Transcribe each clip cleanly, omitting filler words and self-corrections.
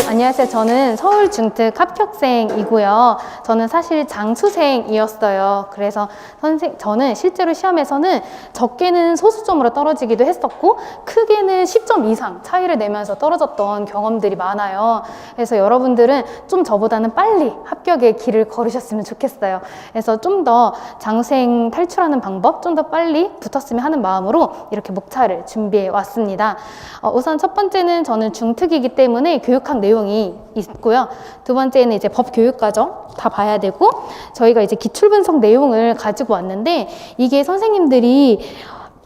안녕하세요. 저는 서울 중특 합격생이고요. 저는 사실 장수생이었어요. 그래서 저는 실제로 시험에서는 적게는 소수점으로 떨어지기도 했었고 크게는 10점 이상 차이를 내면서 떨어졌던 경험들이 많아요. 그래서 여러분들은 좀 저보다는 빨리 합격의 길을 걸으셨으면 좋겠어요. 그래서 좀 더 장수생 탈출하는 방법 좀 더 빨리 붙었으면 하는 마음으로 이렇게 목차를 준비해 왔습니다. 우선 첫 번째는 저는 중특이기 때문에 교육학 내용이 있고요. 두 번째는 이제 법교육과정 다 봐야 되고, 저희가 이제 기출분석 내용을 가지고 왔는데, 이게 선생님들이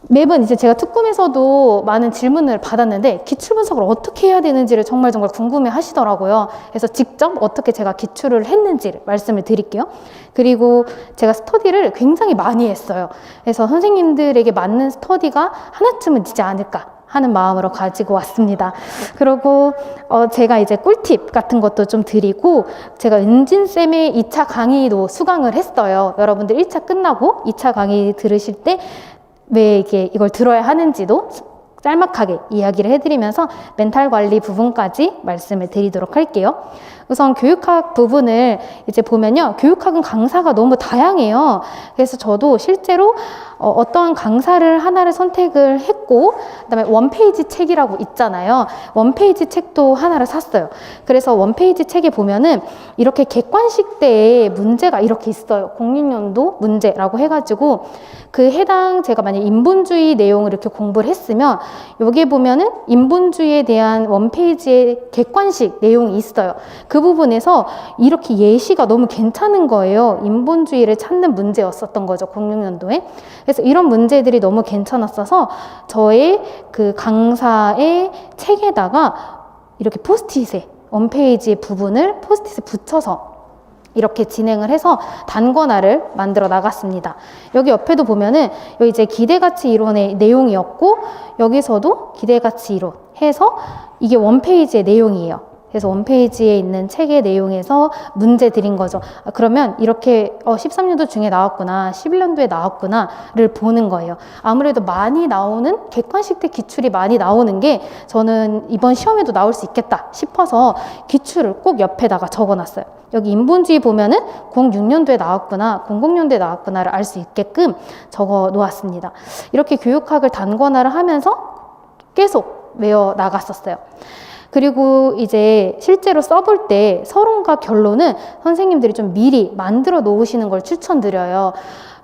매번 이제 제가 특검에서도 많은 질문을 받았는데 기출분석을 어떻게 해야 되는지를 정말 궁금해 하시더라고요. 그래서 직접 어떻게 제가 기출을 했는지를 말씀을 드릴게요. 그리고 제가 스터디를 굉장히 많이 했어요. 그래서 선생님들에게 맞는 스터디가 하나쯤은 되지 않을까 하는 마음으로 가지고 왔습니다. 그리고 제가 이제 꿀팁 같은 것도 좀 드리고, 제가 은진쌤의 2차 강의도 수강을 했어요. 여러분들 1차 끝나고 2차 강의 들으실 때 왜 이걸 들어야 하는지도 짤막하게 이야기를 해드리면서 멘탈 관리 부분까지 말씀을 드리도록 할게요. 우선 교육학 부분을 이제 보면요. 교육학은 강사가 너무 다양해요. 그래서 저도 실제로 어떠한 강사를 하나를 선택을 했고, 그다음에 원페이지 책이라고 있잖아요. 원페이지 책도 하나를 샀어요. 그래서 원페이지 책에 보면은 이렇게 객관식 때에 문제가 이렇게 있어요. 06년도 문제라고 해가지고 그 해당 제가 만약 인본주의 내용을 이렇게 공부를 했으면 여기에 보면은 인본주의에 대한 원페이지에 객관식 내용이 있어요. 그 부분에서 이렇게 예시가 너무 괜찮은 거예요. 인본주의를 찾는 문제였었던 거죠. 06년도에. 그래서 이런 문제들이 너무 괜찮았어서 저의 그 강사의 책에다가 이렇게 포스트잇에 원페이지 부분을 포스트잇에 붙여서 이렇게 진행을 해서 단권화를 만들어 나갔습니다. 여기 옆에도 보면은 여기 이제 기대가치 이론의 내용이었고, 여기서도 기대가치 이론 해서 이게 원페이지의 내용이에요. 그래서 원페이지에 있는 책의 내용에서 문제 드린 거죠. 그러면 이렇게 13년도 중에 나왔구나, 11년도에 나왔구나를 보는 거예요. 아무래도 많이 나오는 객관식 때 기출이 많이 나오는 게 저는 이번 시험에도 나올 수 있겠다 싶어서 기출을 꼭 옆에다가 적어놨어요. 여기 인본주의 보면은 06년도에 나왔구나, 00년도에 나왔구나를 알 수 있게끔 적어 놓았습니다. 이렇게 교육학을 단권화를 하면서 계속 외워 나갔었어요. 그리고 이제 실제로 써볼 때 서론과 결론은 선생님들이 좀 미리 만들어 놓으시는 걸 추천드려요.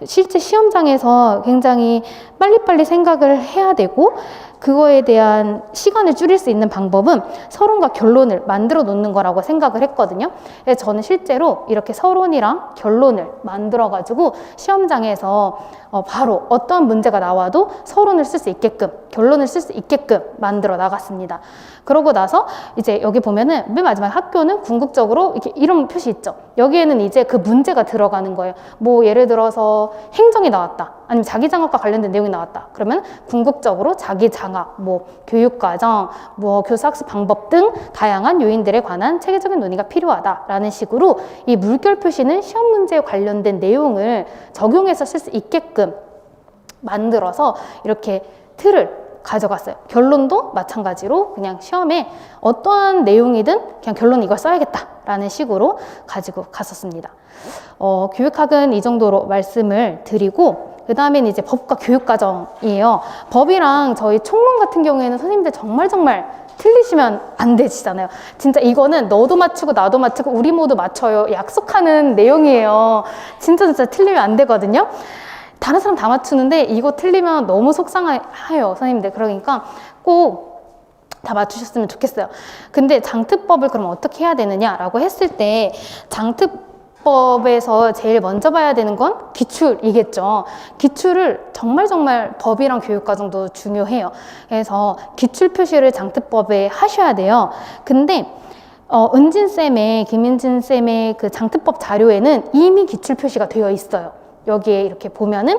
실제 시험장에서 굉장히 빨리빨리 생각을 해야 되고, 그거에 대한 시간을 줄일 수 있는 방법은 서론과 결론을 만들어 놓는 거라고 생각을 했거든요. 그래서 저는 실제로 이렇게 서론이랑 결론을 만들어 가지고 시험장에서 바로 어떤 문제가 나와도 서론을 쓸 수 있게끔, 결론을 쓸 수 있게끔 만들어 나갔습니다. 그러고 나서 이제 여기 보면은 맨 마지막 학교는 궁극적으로 이렇게 이런 표시 있죠. 여기에는 이제 그 문제가 들어가는 거예요. 뭐 예를 들어서 행정이 나왔다, 아니면 자기장학과 관련된 내용이 나왔다. 그러면 궁극적으로 자기장학, 뭐 교육과정, 뭐 교사학습 방법 등 다양한 요인들에 관한 체계적인 논의가 필요하다라는 식으로 이 물결 표시는 시험 문제에 관련된 내용을 적용해서 쓸 수 있게끔 만들어서 이렇게 틀을 가져갔어요. 결론도 마찬가지로 그냥 시험에 어떠한 내용이든 그냥 결론 이걸 써야겠다라는 식으로 가지고 갔었습니다. 교육학은 이 정도로 말씀을 드리고, 그 다음에는 이제 법과 교육과정이에요. 법이랑 저희 총론 같은 경우에는 선생님들 정말 틀리시면 안 되시잖아요. 진짜 이거는 너도 맞추고 나도 맞추고 우리 모두 맞춰요, 약속하는 내용이에요. 진짜 틀리면 안 되거든요. 다른 사람 다 맞추는데 이거 틀리면 너무 속상해요, 선생님들. 그러니까 꼭 다 맞추셨으면 좋겠어요. 근데 장특법을 그럼 어떻게 해야 되느냐라고 했을 때, 장특법에서 제일 먼저 봐야 되는 건 기출이겠죠. 기출을 정말 법이랑 교육과정도 중요해요. 그래서 기출 표시를 장특법에 하셔야 돼요. 근데 은진쌤의, 김은진쌤의 그 장특법 자료에는 이미 기출 표시가 되어 있어요. 여기에 이렇게 보면은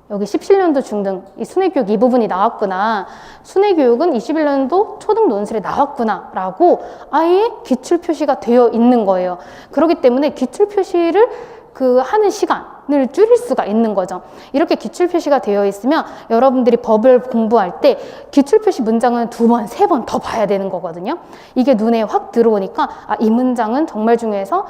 여기 17년도 중등 이 순회교육 이 부분이 나왔구나, 순회교육은 21년도 초등 논술에 나왔구나 라고 아예 기출 표시가 되어 있는 거예요. 그렇기 때문에 기출 표시를 그 하는 시간을 줄일 수가 있는 거죠. 이렇게 기출 표시가 되어 있으면 여러분들이 법을 공부할 때 기출 표시 문장은 2번, 3번 더 봐야 되는 거거든요. 이게 눈에 확 들어오니까 이 문장은 정말 중요해서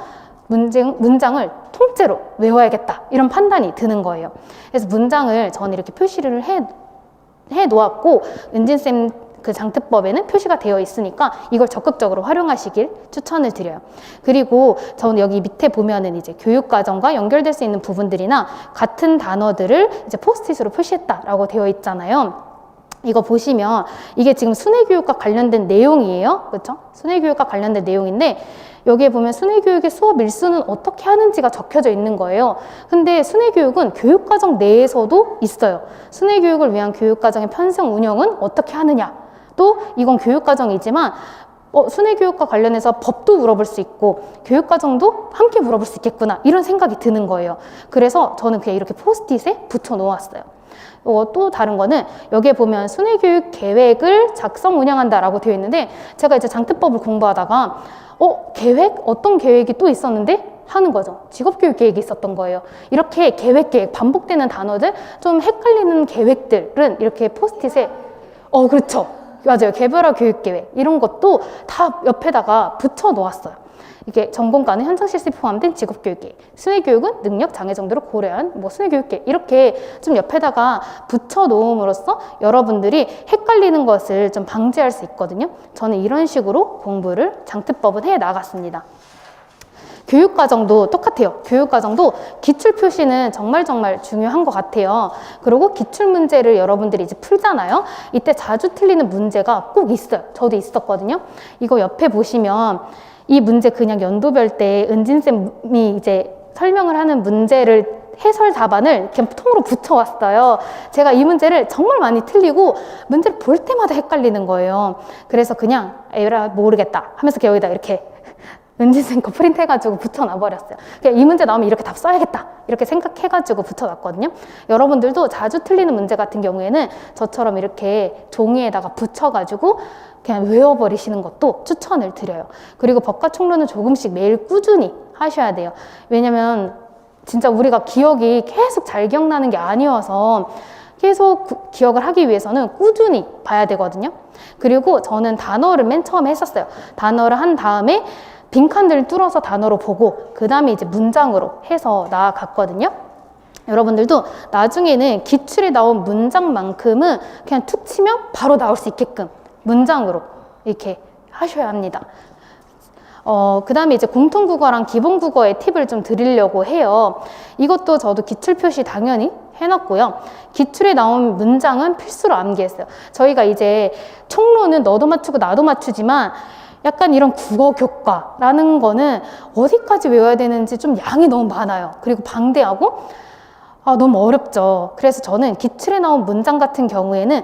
문장을 통째로 외워야겠다 이런 판단이 드는 거예요. 그래서 문장을 저는 이렇게 표시를 해 놓았고, 은진쌤 그 장특법에는 표시가 되어 있으니까 이걸 적극적으로 활용하시길 추천을 드려요. 그리고 저는 여기 밑에 보면은 이제 교육과정과 연결될 수 있는 부분들이나 같은 단어들을 이제 포스트잇으로 표시했다라고 되어 있잖아요. 이거 보시면 이게 지금 순회교육과 관련된 내용이에요. 그렇죠? 순회교육과 관련된 내용인데 여기에 보면 순회교육의 수업 일수는 어떻게 하는지가 적혀져 있는 거예요. 근데 순회교육은 교육과정 내에서도 있어요. 순회교육을 위한 교육과정의 편성 운영은 어떻게 하느냐. 또 이건 교육과정이지만 순회교육과 관련해서 법도 물어볼 수 있고 교육과정도 함께 물어볼 수 있겠구나 이런 생각이 드는 거예요. 그래서 저는 그냥 이렇게 포스트잇에 붙여 놓았어요. 또 다른 거는 여기에 보면 순회교육 계획을 작성 운영한다라고 되어 있는데 제가 이제 장특법을 공부하다가 계획? 어떤 계획이 또 있었는데? 하는 거죠. 직업교육 계획이 있었던 거예요. 이렇게 계획 반복되는 단어들, 좀 헷갈리는 계획들은 이렇게 포스트잇에 그렇죠. 맞아요. 개별화 교육계획 이런 것도 다 옆에다가 붙여 놓았어요. 이게 전공과는 현장 실습이 포함된 직업교육계획, 순회교육은 능력 장애 정도를 고려한 순회교육계획 이렇게 좀 옆에다가 붙여 놓음으로써 여러분들이 헷갈리는 것을 좀 방지할 수 있거든요. 저는 이런 식으로 공부를 장특법은 해 나갔습니다. 교육과정도 똑같아요. 교육과정도 기출 표시는 정말 중요한 것 같아요. 그리고 기출 문제를 여러분들이 이제 풀잖아요. 이때 자주 틀리는 문제가 꼭 있어요. 저도 있었거든요. 이거 옆에 보시면 이 문제 그냥 연도별 때 은진쌤이 이제 설명을 하는 문제를 해설 답안을 그냥 통으로 붙여왔어요. 제가 이 문제를 정말 많이 틀리고 문제를 볼 때마다 헷갈리는 거예요. 그래서 그냥 에라 모르겠다 하면서 여기다 이렇게 은진쌤 거 프린트 해가지고 붙여놔버렸어요. 그냥 이 문제 나오면 이렇게 답 써야겠다 이렇게 생각해가지고 붙여놨거든요. 여러분들도 자주 틀리는 문제 같은 경우에는 저처럼 이렇게 종이에다가 붙여가지고 그냥 외워버리시는 것도 추천을 드려요. 그리고 법과 총론은 조금씩 매일 꾸준히 하셔야 돼요. 왜냐면 진짜 우리가 기억이 계속 잘 기억나는 게 아니어서 계속 기억을 하기 위해서는 꾸준히 봐야 되거든요. 그리고 저는 단어를 맨 처음에 했었어요. 단어를 한 다음에 빈칸들을 뚫어서 단어로 보고 그 다음에 이제 문장으로 해서 나아갔거든요. 여러분들도 나중에는 기출에 나온 문장만큼은 그냥 툭 치면 바로 나올 수 있게끔 문장으로 이렇게 하셔야 합니다. 그 다음에 이제 공통국어랑 기본국어의 팁을 좀 드리려고 해요. 이것도 저도 기출 표시 당연히 해놨고요. 기출에 나온 문장은 필수로 암기했어요. 저희가 이제 총론은 너도 맞추고 나도 맞추지만 약간 이런 국어 교과라는 거는 어디까지 외워야 되는지 좀 양이 너무 많아요. 그리고 방대하고 너무 어렵죠. 그래서 저는 기출에 나온 문장 같은 경우에는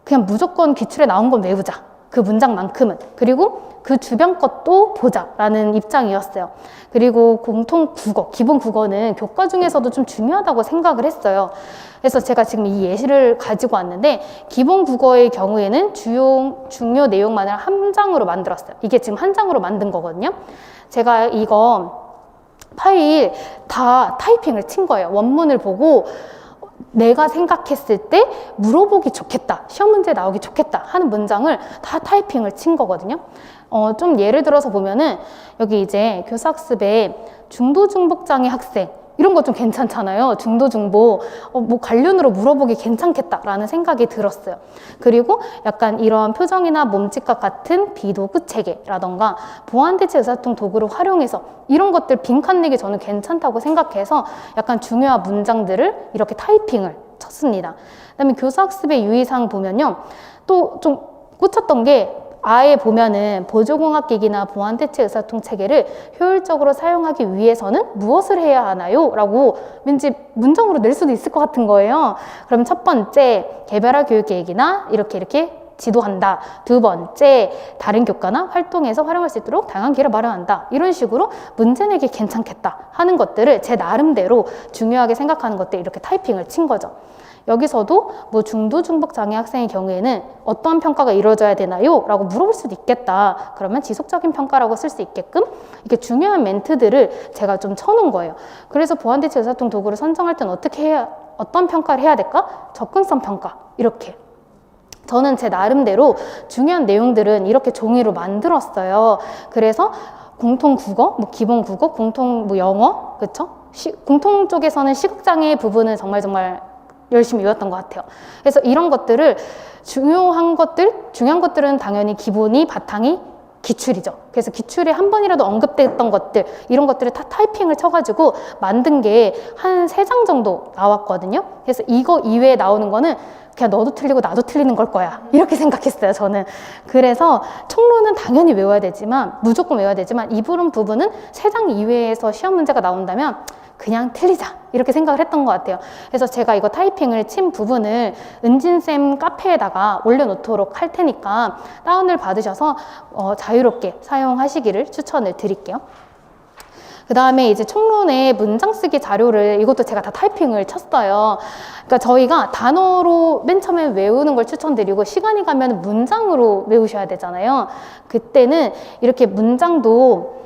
그냥 무조건 기출에 나온 건 외우자. 그 문장만큼은. 그리고 그 주변 것도 보자라는 입장이었어요. 그리고 공통국어, 기본국어는 교과 중에서도 좀 중요하다고 생각을 했어요. 그래서 제가 지금 이 예시를 가지고 왔는데 기본국어의 경우에는 중요 내용만을 한 장으로 만들었어요. 이게 지금 한 장으로 만든 거거든요. 제가 이거 파일 다 타이핑을 친 거예요. 원문을 보고 내가 생각했을 때 물어보기 좋겠다, 시험 문제 나오기 좋겠다 하는 문장을 다 타이핑을 친 거거든요. 좀 예를 들어서 보면은 여기 이제 교사학습에 중도중복장애 학생 이런 거 좀 괜찮잖아요. 중도중복 뭐 관련으로 물어보기 괜찮겠다라는 생각이 들었어요. 그리고 약간 이런 표정이나 몸짓과 같은 비도구 체계라던가 보완대체 의사소통 도구를 활용해서 이런 것들 빈칸 내기 저는 괜찮다고 생각해서 약간 중요한 문장들을 이렇게 타이핑을 쳤습니다. 그다음에 교사학습의 유의사항 보면요. 또 좀 꽂혔던 게 아예 보면은 보조공학기기나 보완대체 의사소통 체계를 효율적으로 사용하기 위해서는 무엇을 해야 하나요? 라고 왠지 문장으로 낼 수도 있을 것 같은 거예요. 그럼 첫 번째, 개별화 교육계획이나 이렇게 지도한다. 두 번째, 다른 교과나 활동에서 활용할 수 있도록 다양한 기회를 마련한다. 이런 식으로 문제 내기 괜찮겠다 하는 것들을 제 나름대로 중요하게 생각하는 것들 이렇게 타이핑을 친 거죠. 여기서도 뭐 중도 중복 장애 학생의 경우에는 어떠한 평가가 이루어져야 되나요? 라고 물어볼 수도 있겠다. 그러면 지속적인 평가라고 쓸 수 있게끔 이렇게 중요한 멘트들을 제가 좀 쳐놓은 거예요. 그래서 보완대체 의사소통 도구를 선정할 때는 어떤 평가를 해야 될까? 접근성 평가. 이렇게. 저는 제 나름대로 중요한 내용들은 이렇게 종이로 만들었어요. 그래서 공통 국어, 뭐 기본 국어, 공통 뭐 영어, 그쵸? 공통 쪽에서는 시각장애 부분은 정말 열심히 외웠던 것 같아요. 그래서 이런 것들을 중요한 것들은 당연히 기본이 바탕이 기출이죠. 그래서 기출에 한 번이라도 언급됐던 것들, 이런 것들을 다 타이핑을 쳐가지고 만든 게 한 3장 정도 나왔거든요. 그래서 이거 이외에 나오는 거는 그냥 너도 틀리고 나도 틀리는 걸 거야. 이렇게 생각했어요, 저는. 그래서 총론은 당연히 외워야 되지만, 무조건 외워야 되지만, 이 부분은 3장 이외에서 시험 문제가 나온다면 그냥 틀리자. 이렇게 생각을 했던 것 같아요. 그래서 제가 이거 타이핑을 친 부분을 은진쌤 카페에다가 올려놓도록 할 테니까 다운을 받으셔서 자유롭게 사용하시기를 추천을 드릴게요. 그 다음에 이제 총론의 문장 쓰기 자료를 이것도 제가 다 타이핑을 쳤어요. 그러니까 저희가 단어로 맨 처음에 외우는 걸 추천드리고 시간이 가면 문장으로 외우셔야 되잖아요. 그때는 이렇게 문장도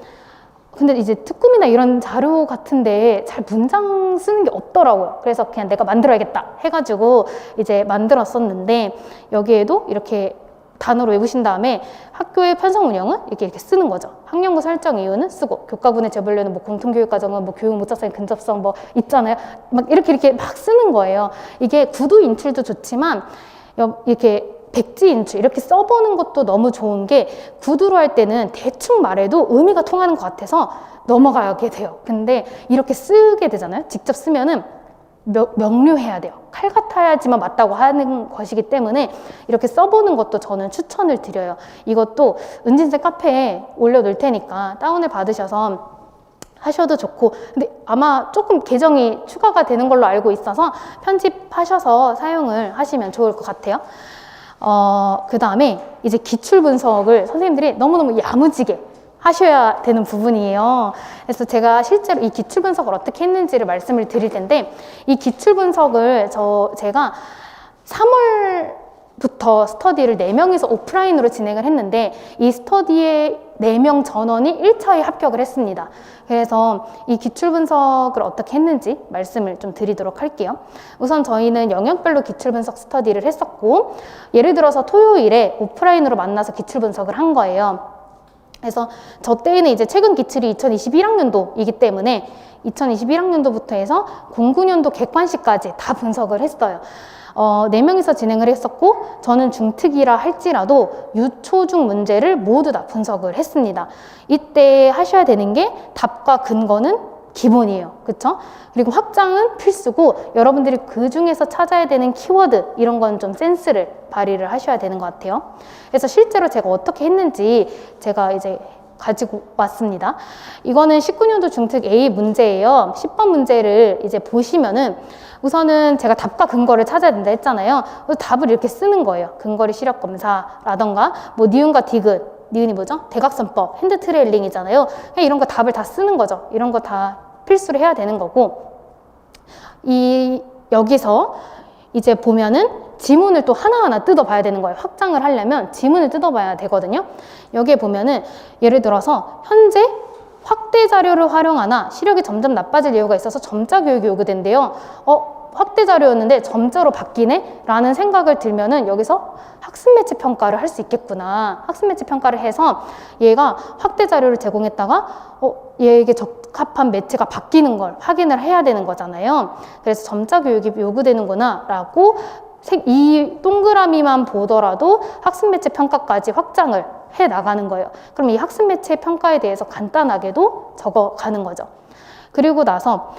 근데 이제 특kum이나 이런 자료 같은데 잘 문장 쓰는 게 없더라고요. 그래서 그냥 내가 만들어야겠다 해가지고 이제 만들었었는데 여기에도 이렇게 단어로 외우신 다음에 학교의 편성 운영은 이렇게 쓰는 거죠. 학년고 설정 이유는 쓰고 교과분의 재분류는 뭐 공통교육과정은 뭐 교육 목적성, 근접성 뭐 있잖아요. 막 이렇게 막 쓰는 거예요. 이게 구두 인출도 좋지만 이렇게 백지 인출 이렇게 써보는 것도 너무 좋은 게 구두로 할 때는 대충 말해도 의미가 통하는 것 같아서 넘어가게 돼요. 근데 이렇게 쓰게 되잖아요. 직접 쓰면은 명료해야 돼요. 칼 같아야지만 맞다고 하는 것이기 때문에 이렇게 써보는 것도 저는 추천을 드려요. 이것도 은진쌤 카페에 올려놓을 테니까 다운을 받으셔서 하셔도 좋고, 근데 아마 조금 계정이 추가가 되는 걸로 알고 있어서 편집하셔서 사용을 하시면 좋을 것 같아요. 그 다음에 이제 기출 분석을 선생님들이 너무너무 야무지게 하셔야 되는 부분이에요. 그래서 제가 실제로 이 기출 분석을 어떻게 했는지를 말씀을 드릴 텐데, 이 기출 분석을 제가 3월부터 스터디를 4명이서 오프라인으로 진행을 했는데, 이 스터디의 4명 전원이 1차에 합격을 했습니다. 그래서 이 기출 분석을 어떻게 했는지 말씀을 좀 드리도록 할게요. 우선 저희는 영역별로 기출 분석 스터디를 했었고, 예를 들어서 토요일에 오프라인으로 만나서 기출 분석을 한 거예요. 그래서 저 때에는 이제 최근 기출이 2021학년도이기 때문에 2021학년도부터 해서 09년도 객관식까지 다 분석을 했어요. 4명이서 진행을 했었고, 저는 중특이라 할지라도 유초중 문제를 모두 다 분석을 했습니다. 이때 하셔야 되는 게 답과 근거는 기본이에요. 그쵸? 그리고 확장은 필수고, 여러분들이 그 중에서 찾아야 되는 키워드, 이런 건 좀 센스를 발휘를 하셔야 되는 것 같아요. 그래서 실제로 제가 어떻게 했는지 제가 이제 가지고 왔습니다. 이거는 19년도 중특 A 문제예요. 10번 문제를 이제 보시면은 우선은 제가 답과 근거를 찾아야 된다 했잖아요. 답을 이렇게 쓰는 거예요. 근거리 시력 검사라던가 뭐 니은과 디귿, 니은이 뭐죠? 대각선법, 핸드 트레일링이잖아요. 그냥 이런 거 답을 다 쓰는 거죠. 이런 거 다 필수로 해야 되는 거고, 여기서 이제 보면은 지문을 또 하나하나 뜯어봐야 되는 거예요. 확장을 하려면 지문을 뜯어봐야 되거든요. 여기에 보면은 예를 들어서 현재 확대 자료를 활용하나 시력이 점점 나빠질 이유가 있어서 점자 교육이 요구된대요. 확대 자료였는데 점자로 바뀌네? 라는 생각을 들면은 여기서 학습 매체 평가를 할 수 있겠구나. 학습 매체 평가를 해서 얘가 확대 자료를 제공했다가 얘에게 적합한 매체가 바뀌는 걸 확인을 해야 되는 거잖아요. 그래서 점자 교육이 요구되는구나 라고 이 동그라미만 보더라도 학습 매체 평가까지 확장을 해 나가는 거예요. 그럼 이 학습 매체 평가에 대해서 간단하게도 적어가는 거죠. 그리고 나서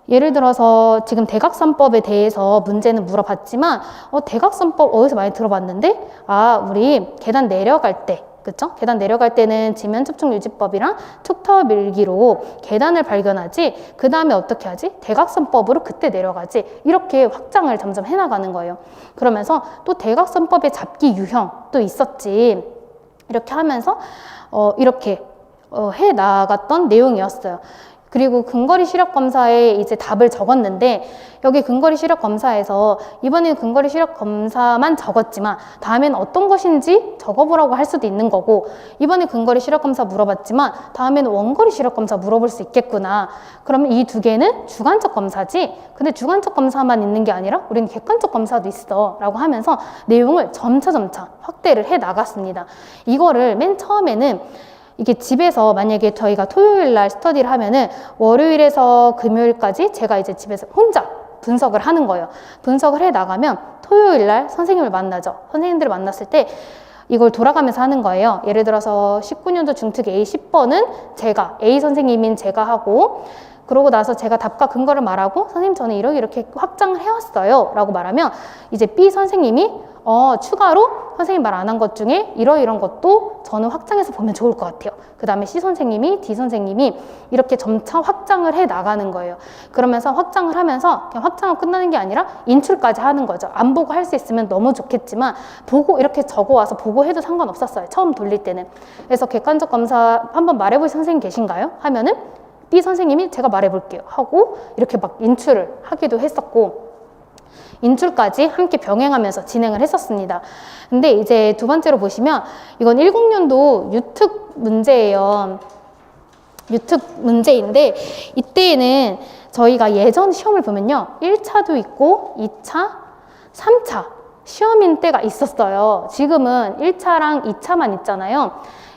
예를 들어서 지금 대각선법에 대해서 문제는 물어봤지만 대각선법 어디서 많이 들어봤는데 우리 계단 내려갈 때 그쵸? 계단 내려갈 때는 지면 접촉 유지법이랑 툭터 밀기로 계단을 발견하지, 그 다음에 어떻게 하지? 대각선법으로 그때 내려가지. 이렇게 확장을 점점 해나가는 거예요. 그러면서 또 대각선법의 잡기 유형도 있었지. 이렇게 하면서 이렇게 해 나갔던 내용이었어요. 그리고 근거리 시력 검사에 이제 답을 적었는데, 여기 근거리 시력 검사에서 이번에 근거리 시력 검사만 적었지만 다음엔 어떤 것인지 적어보라고 할 수도 있는 거고, 이번에 근거리 시력 검사 물어봤지만 다음에는 원거리 시력 검사 물어볼 수 있겠구나. 그러면 이 두 개는 주관적 검사지, 근데 주관적 검사만 있는 게 아니라 우리는 객관적 검사도 있어 라고 하면서 내용을 점차 확대를 해 나갔습니다. 이거를 맨 처음에는 이게 집에서 만약에 저희가 토요일 날 스터디를 하면은 월요일에서 금요일까지 제가 이제 집에서 혼자 분석을 하는 거예요. 분석을 해 나가면 토요일 날 선생님을 만나죠. 선생님들을 만났을 때 이걸 돌아가면서 하는 거예요. 예를 들어서 19년도 중특 A 10번은 제가, A 선생님인 제가 하고, 그러고 나서 제가 답과 근거를 말하고, 선생님 저는 이렇게 확장을 해왔어요 라고 말하면 이제 B 선생님이 추가로 선생님 말 안 한 것 중에 이런 것도 저는 확장해서 보면 좋을 것 같아요. 그 다음에 C 선생님이, D 선생님이 이렇게 점차 확장을 해 나가는 거예요. 그러면서 확장을 하면서 그냥 확장하고 끝나는 게 아니라 인출까지 하는 거죠. 안 보고 할 수 있으면 너무 좋겠지만 보고 이렇게 적어와서 보고 해도 상관없었어요. 처음 돌릴 때는. 그래서 객관적 검사 한번 말해볼 선생님 계신가요? 하면은 B 선생님이 제가 말해볼게요 하고 이렇게 막 인출을 하기도 했었고, 인출까지 함께 병행하면서 진행을 했었습니다. 근데 이제 두 번째로 보시면 이건 10년도 유특 문제예요. 유특 문제인데, 이때에는 저희가 예전 시험을 보면요, 1차도 있고 2차, 3차 시험인 때가 있었어요. 지금은 1차랑 2차만 있잖아요.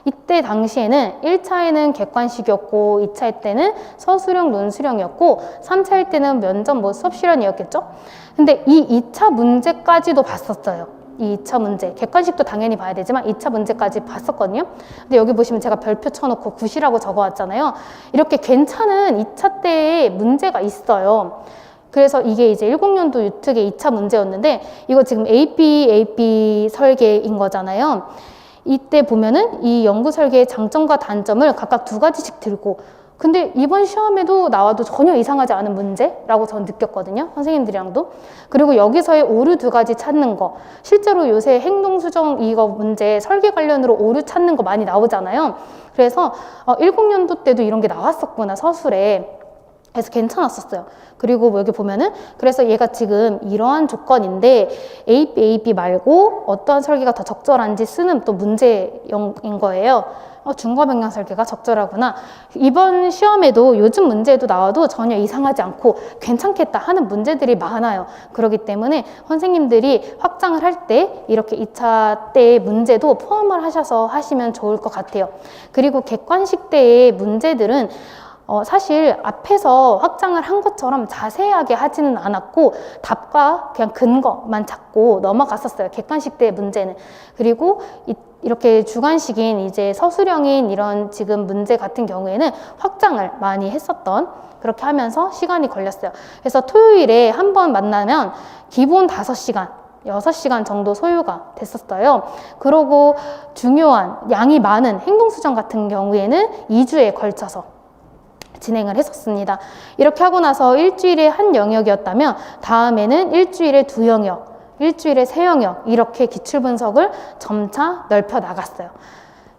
이때 당시에는 1차에는 객관식이었고 2차일 때는 서술형, 논술형이었고 3차일 때는 면접 수업 실현이었겠죠. 근데 이 2차 문제까지도 봤었어요. 이 2차 문제, 객관식도 당연히 봐야 되지만 2차 문제까지 봤었거든요. 근데 여기 보시면 제가 별표 쳐놓고 굿이라고 적어왔잖아요. 이렇게 괜찮은 2차 때의 문제가 있어요. 그래서 이게 이제 10년도 유특의 2차 문제였는데, 이거 지금 AP 설계인 거잖아요. 이때 보면은 이 연구 설계의 장점과 단점을 각각 2가지씩 들고, 근데 이번 시험에도 나와도 전혀 이상하지 않은 문제라고 저는 느꼈거든요. 선생님들이랑도. 그리고 여기서의 오류 2가지 찾는 거, 실제로 요새 행동수정 이거 문제 설계 관련으로 오류 찾는 거 많이 나오잖아요. 그래서 10년도 때도 이런 게 나왔었구나, 서술에. 그래서 괜찮았었어요. 그리고 뭐 여기 보면은, 그래서 얘가 지금 이러한 조건인데 AP 말고 어떠한 설계가 더 적절한지 쓰는 또 문제인 거예요. 중과변경 설계가 적절하구나. 이번 시험에도 요즘 문제도 나와도 전혀 이상하지 않고 괜찮겠다 하는 문제들이 많아요. 그렇기 때문에 선생님들이 확장을 할 때 이렇게 2차 때의 문제도 포함을 하셔서 하시면 좋을 것 같아요. 그리고 객관식 때의 문제들은 사실 앞에서 확장을 한 것처럼 자세하게 하지는 않았고 답과 그냥 근거만 찾고 넘어갔었어요. 객관식 때 문제는. 그리고 이렇게 주관식인 이제 서술형인 이런 지금 문제 같은 경우에는 확장을 많이 했었던, 그렇게 하면서 시간이 걸렸어요. 그래서 토요일에 한 번 만나면 기본 5시간, 6시간 정도 소요가 됐었어요. 그리고 중요한 양이 많은 행동수정 같은 경우에는 2주에 걸쳐서 진행을 했었습니다. 이렇게 하고 나서 일주일에 한 영역이었다면 다음에는 일주일에 2영역, 일주일에 3영역, 이렇게 기출분석을 점차 넓혀 나갔어요.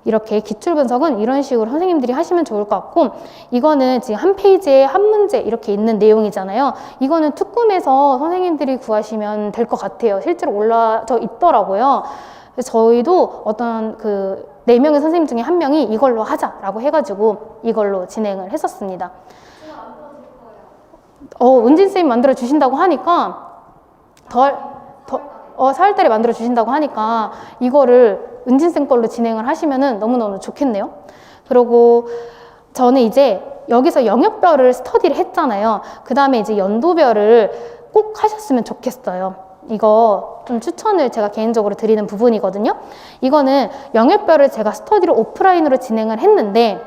이렇게 기출분석은 이런 식으로 선생님들이 하시면 좋을 것 같고, 이거는 지금 한 페이지에 한 문제 이렇게 있는 내용이잖아요. 이거는 투꿈에서 선생님들이 구하시면 될 것 같아요. 실제로 올라져 있더라고요. 저희도 어떤 4명의 선생님 중에 1명이 이걸로 하자라고 해가지고 이걸로 진행을 했었습니다. 은진쌤이 만들어 주신다고 하니까 4월달에 만들어 주신다고 하니까 이거를 은진쌤 걸로 진행을 하시면은 너무너무 좋겠네요. 그리고 저는 이제 여기서 영역별을 스터디를 했잖아요. 그 다음에 이제 연도별을 꼭 하셨으면 좋겠어요. 이거 좀 추천을 제가 개인적으로 드리는 부분이거든요. 이거는 영역별을 제가 스터디를 오프라인으로 진행을 했는데,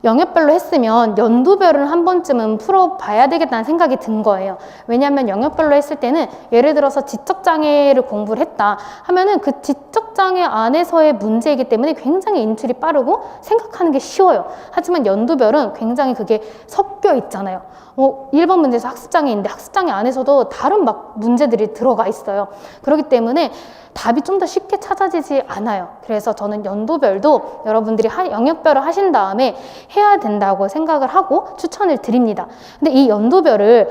영역별로 했으면 연도별을 한 번쯤은 풀어봐야 되겠다는 생각이 든 거예요. 왜냐하면 영역별로 했을 때는 예를 들어서 지적장애를 공부를 했다 하면은 그 지적장애 안에서의 문제이기 때문에 굉장히 인출이 빠르고 생각하는 게 쉬워요. 하지만 연도별은 굉장히 그게 섞여 있잖아요. 1번 문제에서 학습장애인데 학습장애 안에서도 다른 막 문제들이 들어가 있어요. 그렇기 때문에 답이 좀 더 쉽게 찾아지지 않아요. 그래서 저는 연도별도 여러분들이 영역별을 하신 다음에 해야 된다고 생각을 하고 추천을 드립니다. 근데 이 연도별을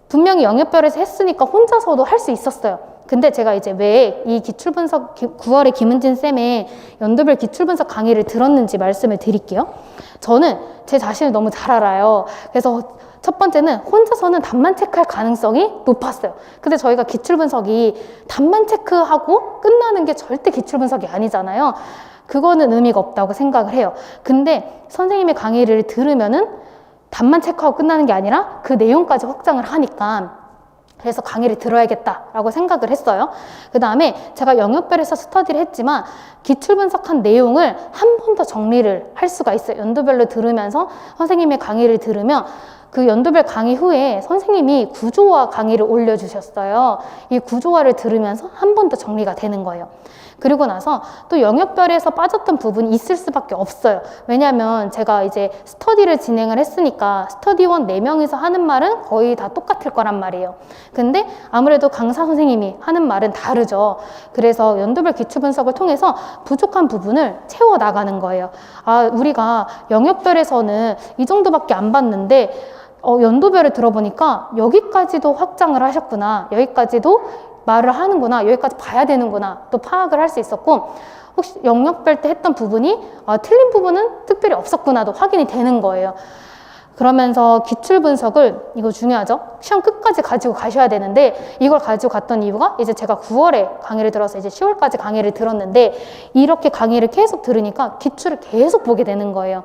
분명히 영역별에서 했으니까 혼자서도 할 수 있었어요. 근데 제가 이제 왜 이 기출분석 9월에 김은진 쌤의 연도별 기출분석 강의를 들었는지 말씀을 드릴게요. 저는 제 자신을 너무 잘 알아요. 그래서 첫 번째는 혼자서는 답만 체크할 가능성이 높았어요. 근데 저희가 기출분석이 답만 체크하고 끝나는 게 절대 기출분석이 아니잖아요. 그거는 의미가 없다고 생각을 해요. 근데 선생님의 강의를 들으면은 답만 체크하고 끝나는 게 아니라 그 내용까지 확장을 하니까 그래서 강의를 들어야겠다라고 생각을 했어요. 그 다음에 제가 영역별에서 스터디를 했지만 기출 분석한 내용을 한 번 더 정리를 할 수가 있어요. 연도별로 들으면서 선생님의 강의를 들으면 그 연도별 강의 후에 선생님이 구조화 강의를 올려주셨어요. 이 구조화를 들으면서 한 번 더 정리가 되는 거예요. 그리고 나서 또 영역별에서 빠졌던 부분이 있을 수밖에 없어요. 왜냐하면 제가 이제 스터디를 진행을 했으니까 스터디원 4명이서 하는 말은 거의 다 똑같을 거란 말이에요. 근데 아무래도 강사 선생님이 하는 말은 다르죠. 그래서 연도별 기출 분석을 통해서 부족한 부분을 채워 나가는 거예요. 아, 우리가 영역별에서는 이 정도밖에 안 봤는데 연도별을 들어보니까 여기까지도 확장을 하셨구나. 여기까지도 말을 하는구나. 여기까지 봐야 되는구나. 또 파악을 할 수 있었고 혹시 영역별 때 했던 부분이 틀린 부분은 특별히 없었구나도 확인이 되는 거예요. 그러면서 기출 분석을 이거 중요하죠. 시험 끝까지 가지고 가셔야 되는데 이걸 가지고 갔던 이유가 이제 제가 9월에 강의를 들어서 이제 10월까지 강의를 들었는데 이렇게 강의를 계속 들으니까 기출을 계속 보게 되는 거예요.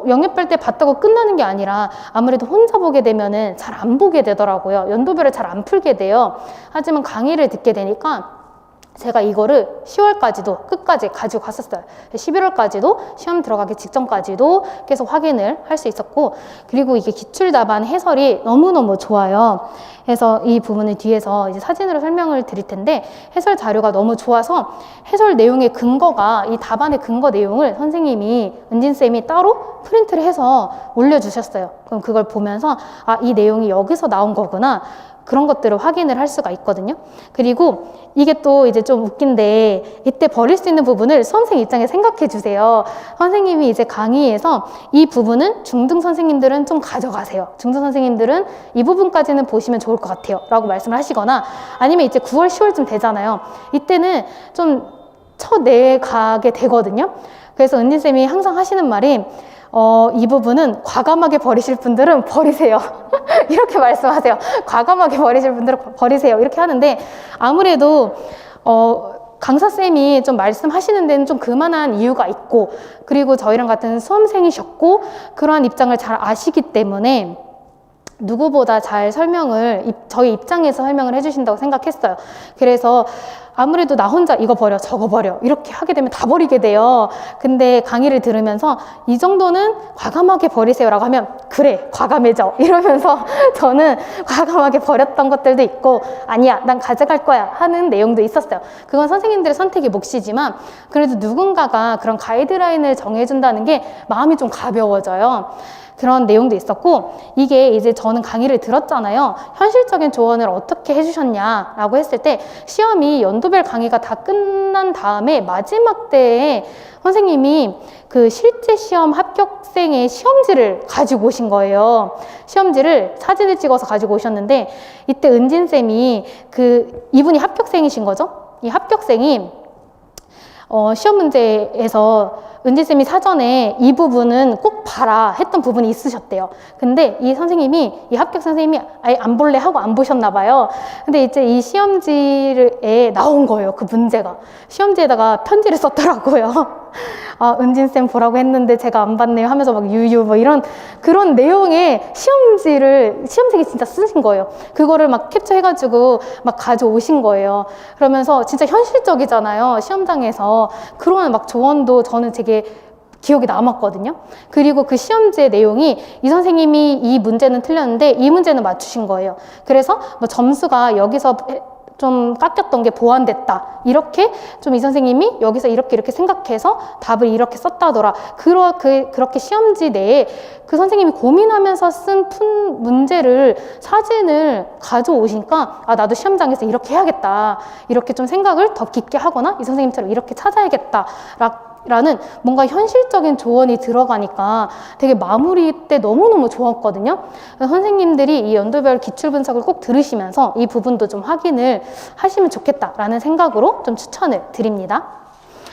영역별 때 봤다고 끝나는 게 아니라 아무래도 혼자 보게 되면은 잘 안 보게 되더라고요. 연도별을 잘 안 풀게 돼요. 하지만 강의를 듣게 되니까 제가 이거를 10월까지도 끝까지 가지고 갔었어요. 11월까지도 시험 들어가기 직전까지도 계속 확인을 할 수 있었고 그리고 이게 기출 답안 해설이 너무너무 좋아요. 그래서 이 부분을 뒤에서 이제 사진으로 설명을 드릴 텐데 해설 자료가 너무 좋아서 해설 내용의 근거가 이 답안의 근거 내용을 선생님이 은진쌤이 따로 프린트를 해서 올려주셨어요. 그럼 그걸 보면서 이 내용이 여기서 나온 거구나. 그런 것들을 확인을 할 수가 있거든요. 그리고 이게 또 이제 좀 웃긴데 이때 버릴 수 있는 부분을 수험생 입장에 생각해 주세요. 선생님이 이제 강의에서 이 부분은 중등 선생님들은 좀 가져가세요. 중등 선생님들은 이 부분까지는 보시면 좋을 것 같아요. 라고 말씀을 하시거나 아니면 이제 9월, 10월쯤 되잖아요. 이때는 좀 쳐내가게 되거든요. 그래서 은진쌤이 항상 하시는 말이 이 부분은 과감하게 버리실 분들은 버리세요. 이렇게 말씀하세요. 과감하게 버리실 분들은 버리세요. 이렇게 하는데 아무래도 강사쌤이 좀 말씀하시는 데는 좀 그만한 이유가 있고 그리고 저희랑 같은 수험생이셨고 그러한 입장을 잘 아시기 때문에 누구보다 잘 설명을 저희 입장에서 설명을 해주신다고 생각했어요. 그래서 아무래도 나 혼자 이거 버려 저거 버려 이렇게 하게 되면 다 버리게 돼요. 근데 강의를 들으면서 이 정도는 과감하게 버리세요 라고 하면 그래 과감해져 이러면서 저는 과감하게 버렸던 것들도 있고 아니야 난 가져갈 거야 하는 내용도 있었어요. 그건 선생님들의 선택이 몫이지만 그래도 누군가가 그런 가이드라인을 정해준다는 게 마음이 좀 가벼워져요. 그런 내용도 있었고 이게 이제 저는 강의를 들었잖아요. 현실적인 조언을 어떻게 해주셨냐라고 했을 때 시험이 연도별 강의가 다 끝난 다음에 마지막 때에 선생님이 그 실제 시험 합격생의 시험지를 가지고 오신 거예요. 시험지를 사진을 찍어서 가지고 오셨는데 이때 은진쌤이 이분이 합격생이신 거죠. 이 합격생이 시험 문제에서 은지쌤이 사전에 이 부분은 꼭 봐라 했던 부분이 있으셨대요. 근데 이 선생님이, 이 합격 선생님이 아예 안 볼래 하고 안 보셨나 봐요. 근데 이제 이 시험지에 나온 거예요. 그 문제가. 시험지에다가 편지를 썼더라고요. 은진쌤 보라고 했는데 제가 안 봤네요 하면서 막 유유 뭐 이런 그런 내용의 시험지를 진짜 쓰신 거예요. 그거를 막 캡처해가지고 막 가져오신 거예요. 그러면서 진짜 현실적이잖아요. 시험장에서. 그런 막 조언도 저는 되게 기억이 남았거든요. 그리고 그 시험지의 내용이 이 선생님이 이 문제는 틀렸는데 이 문제는 맞추신 거예요. 그래서 뭐 점수가 여기서 좀 깎였던 게 보완됐다. 이렇게 좀 이 선생님이 여기서 이렇게 생각해서 답을 이렇게 썼다더라. 그렇게 시험지 내에 그 선생님이 고민하면서 쓴 푼 문제를 사진을 가져오시니까 아, 나도 시험장에서 이렇게 해야겠다. 이렇게 좀 생각을 더 깊게 하거나 이 선생님처럼 이렇게 찾아야겠다. 라는 뭔가 현실적인 조언이 들어가니까 되게 마무리 때 너무너무 좋았거든요. 선생님들이 이 연도별 기출 분석을 꼭 들으시면서 이 부분도 좀 확인을 하시면 좋겠다라는 생각으로 좀 추천을 드립니다.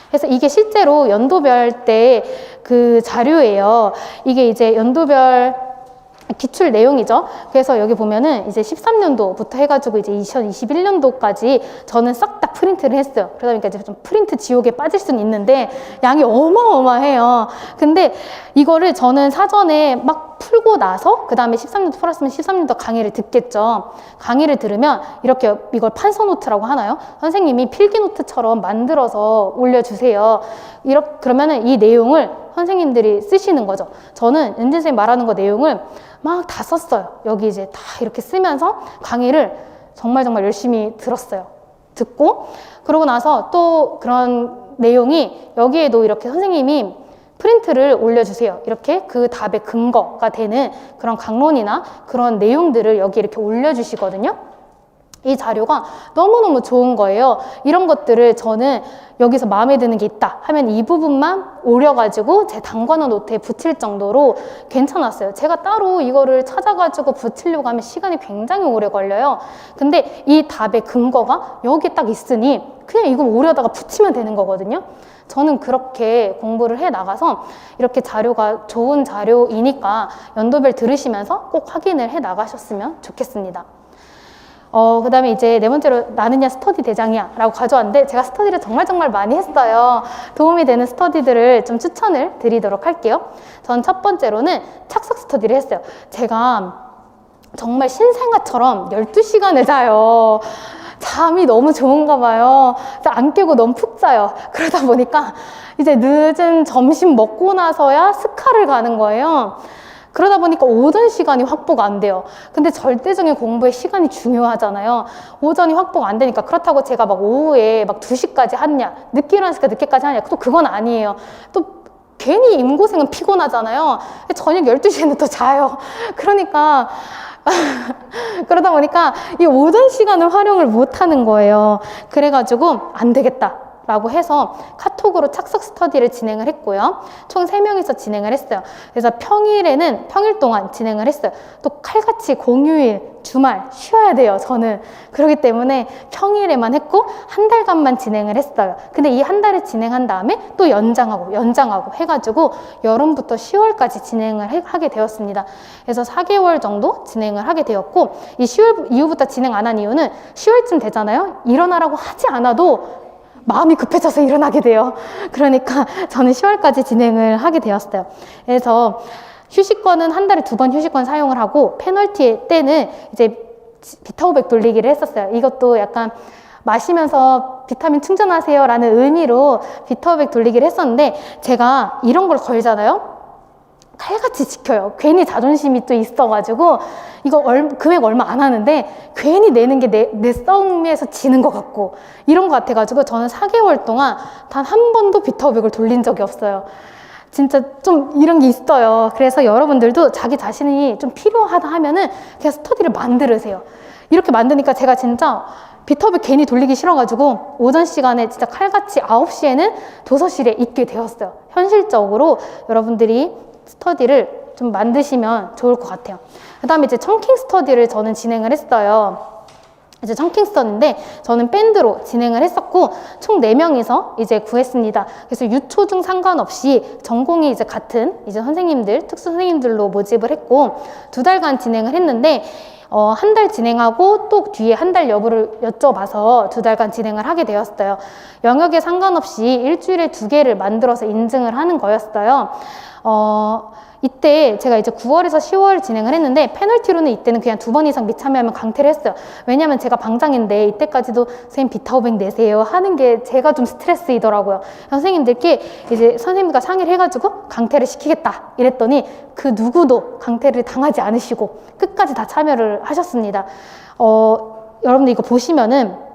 그래서 이게 실제로 연도별 때 그 자료예요. 이게 이제 연도별 기출 내용이죠. 그래서 여기 보면은 이제 13년도부터 해가지고 이제 2021년도까지 저는 싹 다 프린트를 했어요. 그러다 보니까 이제 좀 프린트 지옥에 빠질 수는 있는데 양이 어마어마해요. 근데 이거를 저는 사전에 막 풀고 나서 그 다음에 13년도 풀었으면 13년도 강의를 듣겠죠. 강의를 들으면 이렇게 이걸 판서노트라고 하나요? 선생님이 필기노트처럼 만들어서 올려주세요. 그러면은 이 내용을 선생님들이 쓰시는 거죠. 저는 은진 선생님 말하는 거 내용을 막 다 썼어요. 여기 이제 다 이렇게 쓰면서 강의를 정말 열심히 들었어요. 듣고 그러고 나서 또 그런 내용이 여기에도 이렇게 선생님이 프린트를 올려주세요. 이렇게 그 답의 근거가 되는 그런 강론이나 그런 내용들을 여기 이렇게 올려주시거든요. 이 자료가 너무너무 좋은 거예요. 이런 것들을 저는 여기서 마음에 드는 게 있다 하면 이 부분만 오려가지고 제 단관원 노트에 붙일 정도로 괜찮았어요. 제가 따로 이거를 찾아가지고 붙이려고 하면 시간이 굉장히 오래 걸려요. 근데 이 답의 근거가 여기 딱 있으니 그냥 이거 오려다가 붙이면 되는 거거든요. 저는 그렇게 공부를 해 나가서 이렇게 자료가 좋은 자료이니까 연도별 들으시면서 꼭 확인을 해 나가셨으면 좋겠습니다. 그 다음에 이제 네 번째로 나느냐 스터디 대장이야 라고 가져왔는데 제가 스터디를 정말 많이 했어요. 도움이 되는 스터디들을 좀 추천을 드리도록 할게요. 전 첫 번째로는 착석 스터디를 했어요. 제가 정말 신생아처럼 12시간을 자요. 잠이 너무 좋은가 봐요. 안 깨고 너무 푹 자요. 그러다 보니까 이제 늦은 점심 먹고 나서야 스카를 가는 거예요. 그러다 보니까 오전 시간이 확보가 안 돼요. 근데 절대적인 공부의 시간이 중요하잖아요. 오전이 확보가 안 되니까 그렇다고 제가 막 오후에 막 2시까지 하냐, 늦게 일어났으니까 늦게까지 하냐, 또 그건 아니에요. 또 괜히 임고생은 피곤하잖아요. 저녁 12시에는 또 자요. 그러니까 그러다 보니까 이 오전 시간을 활용을 못 하는 거예요. 그래가지고 안 되겠다 라고 해서 카톡으로 착석 스터디를 진행을 했고요. 총 3명이서 진행을 했어요. 그래서 평일에는 평일 동안 진행을 했어요. 또 칼같이 공휴일, 주말 쉬어야 돼요. 저는 그렇기 때문에 평일에만 했고 한 달간만 진행을 했어요. 근데 이 한 달을 진행한 다음에 또 연장하고 해가지고 여름부터 10월까지 진행을 하게 되었습니다. 그래서 4개월 정도 진행을 하게 되었고 이 10월 이후부터 진행 안 한 이유는 10월쯤 되잖아요. 일어나라고 하지 않아도 마음이 급해져서 일어나게 돼요. 그러니까 저는 10월까지 진행을 하게 되었어요. 그래서 휴식권은 한 달에 2번 휴식권 사용을 하고 페널티 때는 이제 비타500 돌리기를 했었어요. 이것도 약간 마시면서 비타민 충전하세요 라는 의미로 비타500 돌리기를 했었는데 제가 이런 걸 걸잖아요. 칼같이 지켜요. 괜히 자존심이 또 있어가지고 이거 금액 얼마 안 하는데 괜히 내는 게 내 싸움에서 지는 것 같고 이런 것 같아가지고 저는 4개월 동안 단 한 번도 비타500을 돌린 적이 없어요. 진짜 좀 이런 게 있어요. 그래서 여러분들도 자기 자신이 좀 필요하다 하면은 그냥 스터디를 만들으세요. 이렇게 만드니까 제가 진짜 비타500 괜히 돌리기 싫어가지고 오전 시간에 진짜 칼같이 9시에는 도서실에 있게 되었어요. 현실적으로 여러분들이 스터디를 좀 만드시면 좋을 것 같아요. 그 다음에 이제 청킹 스터디를 저는 진행을 했어요. 이제 청킹 스터디인데 저는 밴드로 진행을 했었고 총 4명이서 이제 구했습니다. 그래서 유초중 상관없이 전공이 이제 같은 이제 선생님들, 특수 선생님들로 모집을 했고 2달간 진행을 했는데 한 달 진행하고 또 뒤에 한 달 여부를 여쭤봐서 2달간 진행을 하게 되었어요. 영역에 상관없이 일주일에 2개를 만들어서 인증을 하는 거였어요. 이때 제가 이제 9월에서 10월 진행을 했는데 페널티로는 이때는 그냥 2번 이상 미참여하면 강퇴를 했어요. 왜냐면 제가 방장인데 이때까지도 선생님 비타500 내세요 하는 게 제가 좀 스트레스이더라고요. 선생님들께 이제 선생님과 상의를 해가지고 강퇴를 시키겠다 이랬더니 그 누구도 강퇴를 당하지 않으시고 끝까지 다 참여를 하셨습니다. 여러분들 이거 보시면은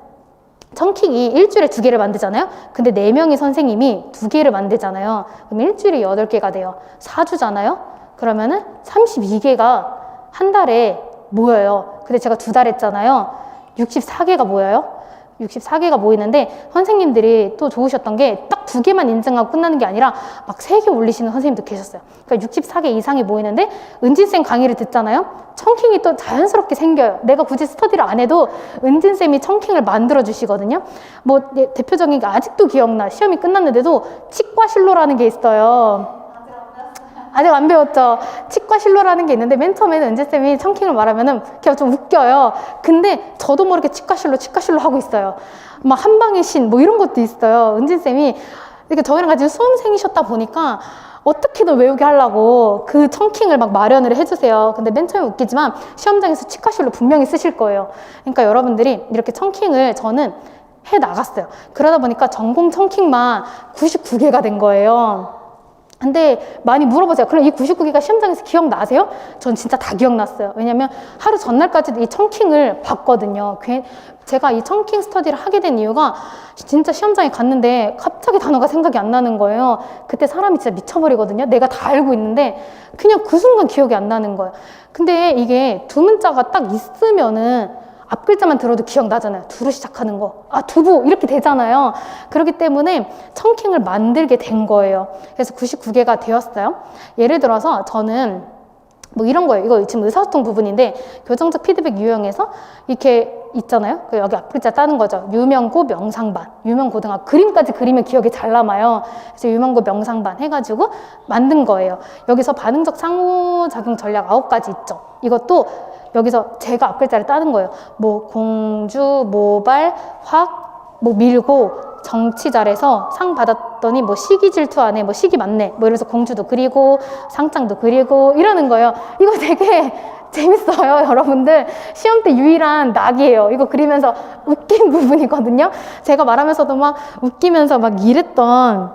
청킹이 일주일에 2개를 만들잖아요. 근데 4명의 선생님이 2개를 만들잖아요. 그럼 일주일에 8개가 돼요. 4주잖아요. 그러면은 32개가 한 달에 모여요. 근데 제가 2달 했잖아요. 64개가 모여요. 64개가 모이는데 선생님들이 또 좋으셨던 게 딱 2개만 인증하고 끝나는 게 아니라 막 3개 올리시는 선생님도 계셨어요. 그러니까 64개 이상이 모이는데 은진쌤 강의를 듣잖아요. 청킹이 또 자연스럽게 생겨요. 내가 굳이 스터디를 안 해도 은진쌤이 청킹을 만들어 주시거든요. 뭐 대표적인 게 아직도 기억나. 시험이 끝났는데도 치과실로라는 게 있어요. 아직 안 배웠죠. 치과실로라는 게 있는데 맨 처음에는 은지쌤이 청킹을 말하면은 그냥 좀 웃겨요. 근데 저도 모르게 치과실로 하고 있어요. 막 한방의 신 뭐 이런 것도 있어요. 은지쌤이 이렇게 저희랑 같이 수험생이셨다 보니까 어떻게든 외우게 하려고 그 청킹을 막 마련을 해주세요. 근데 맨 처음에 웃기지만 시험장에서 치과실로 분명히 쓰실 거예요. 그러니까 여러분들이 이렇게 청킹을 저는 해 나갔어요. 그러다 보니까 전공 청킹만 99개가 된 거예요. 근데 많이 물어보세요. 그럼 이 99개가 시험장에서 기억나세요? 전 진짜 다 기억났어요. 왜냐면 하루 전날까지도 이 청킹을 봤거든요. 제가 이 청킹 스터디를 하게 된 이유가 진짜 시험장에 갔는데 갑자기 단어가 생각이 안 나는 거예요. 그때 사람이 진짜 미쳐버리거든요. 내가 다 알고 있는데 그냥 그 순간 기억이 안 나는 거예요. 근데 이게 두 문자가 딱 있으면은 앞 글자만 들어도 기억나잖아요. 두로 시작하는 거. 두부 이렇게 되잖아요. 그렇기 때문에 청킹을 만들게 된 거예요. 그래서 99개가 되었어요. 예를 들어서 저는 뭐 이런 거예요. 이거 지금 의사소통 부분인데 교정적 피드백 유형에서 이렇게 있잖아요. 여기 앞 글자 따는 거죠. 유명고 명상반, 유명고등학교 그림까지 그리면 기억이 잘 남아요. 그래서 유명고 명상반 해가지고 만든 거예요. 여기서 반응적 상호작용 전략 9가지 있죠. 이것도 여기서 제가 앞 글자를 따는 거예요. 뭐 공주, 모발, 확, 뭐 밀고 정치 잘해서 상 받았더니 뭐 시기 질투 안 해, 뭐 시기 많네, 뭐 이러면서 공주도 그리고 상장도 그리고 이러는 거예요. 이거 되게 재밌어요, 여러분들. 시험 때 유일한 낙이에요. 이거 그리면서 웃긴 부분이거든요. 제가 말하면서도 막 웃기면서 막 이랬던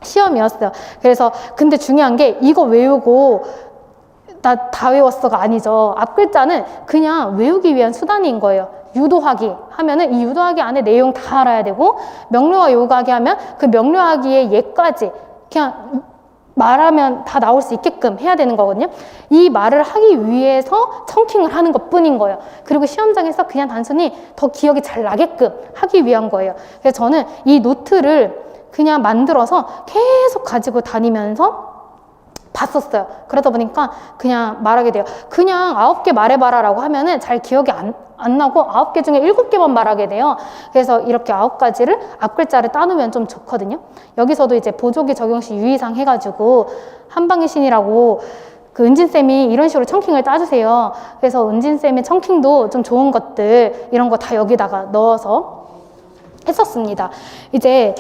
시험이었어요. 그래서 근데 중요한 게 이거 외우고 나 다 외웠어가 아니죠. 앞 글자는 그냥 외우기 위한 수단인 거예요. 유도하기 하면은 이 유도하기 안에 내용 다 알아야 되고 명료와 요구하기 하면 그 명료하기의 예까지 그냥 말하면 다 나올 수 있게끔 해야 되는 거거든요. 이 말을 하기 위해서 청킹을 하는 것 뿐인 거예요. 그리고 시험장에서 그냥 단순히 더 기억이 잘 나게끔 하기 위한 거예요. 그래서 저는 이 노트를 그냥 만들어서 계속 가지고 다니면서 봤었어요. 그러다 보니까 그냥 말하게 돼요. 그냥 9개 말해봐라 라고 하면은 잘 기억이 안 나고 9개 중에 7개만 말하게 돼요. 그래서 이렇게 9가지를 앞글자를 따놓으면 좀 좋거든요. 여기서도 이제 보조기 적용시 유의사항 해가지고 한방의 신이라고 그 은진쌤이 이런 식으로 청킹을 따주세요. 그래서 은진쌤의 청킹도 좀 좋은 것들 이런 거 다 여기다가 넣어서 했었습니다. 이제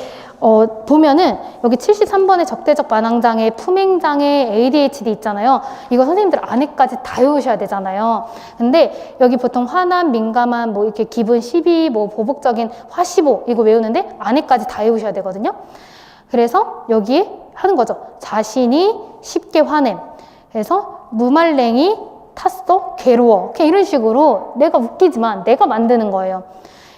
보면은 여기 73번에 적대적 반항장애, 품행장애, ADHD 있잖아요. 이거 선생님들 안에까지 다 외우셔야 되잖아요. 근데 여기 보통 화남, 민감한, 뭐 이렇게 기분 시비, 뭐 보복적인 화시보 이거 외우는데 안에까지 다 외우셔야 되거든요. 그래서 여기에 하는 거죠. 자신이 쉽게 화냄. 그래서 무말랭이 탔어, 괴로워. 그냥 이런 식으로 내가 웃기지만 내가 만드는 거예요.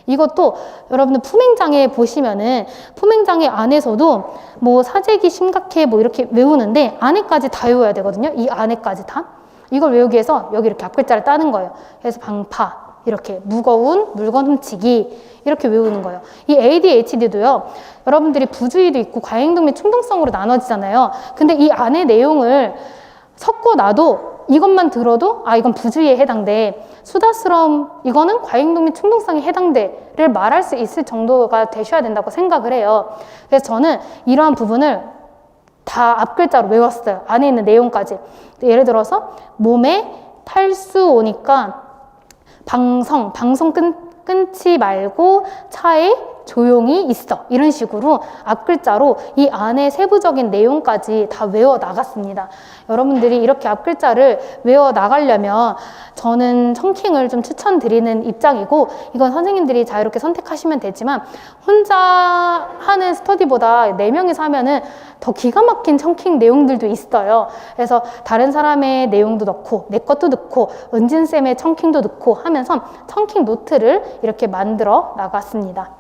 이것도 여러분들 품행장애 보시면은 품행장애 안에서도 뭐 사재기 심각해 뭐 이렇게 외우는데 안에까지 다 외워야 되거든요. 이 안에까지 다. 이걸 외우기 위해서 여기 이렇게 앞글자를 따는 거예요. 그래서 방파 이렇게 무거운 물건 훔치기 이렇게 외우는 거예요. 이 ADHD도요. 여러분들이 부주의도 있고 과행동 및 충동성으로 나눠지잖아요. 근데 이 안에 내용을 섞고 나도 이것만 들어도 이건 부주의에 해당돼. 수다스러움 이거는 과행동 및 충동성에 해당돼를 말할 수 있을 정도가 되셔야 된다고 생각을 해요. 그래서 저는 이러한 부분을 다 앞글자로 외웠어요. 안에 있는 내용까지. 예를 들어서 몸에 탈수 오니까 방송 끊지 말고 차에 조용히 있어. 이런 식으로 앞글자로 이 안에 세부적인 내용까지 다 외워 나갔습니다. 여러분들이 이렇게 앞글자를 외워 나가려면 저는 청킹을 좀 추천드리는 입장이고, 이건 선생님들이 자유롭게 선택하시면 되지만, 혼자 하는 스터디보다 4명이서 하면은 더 기가 막힌 청킹 내용들도 있어요. 그래서 다른 사람의 내용도 넣고 내 것도 넣고 은진쌤의 청킹도 넣고 하면서 청킹 노트를 이렇게 만들어 나갔습니다.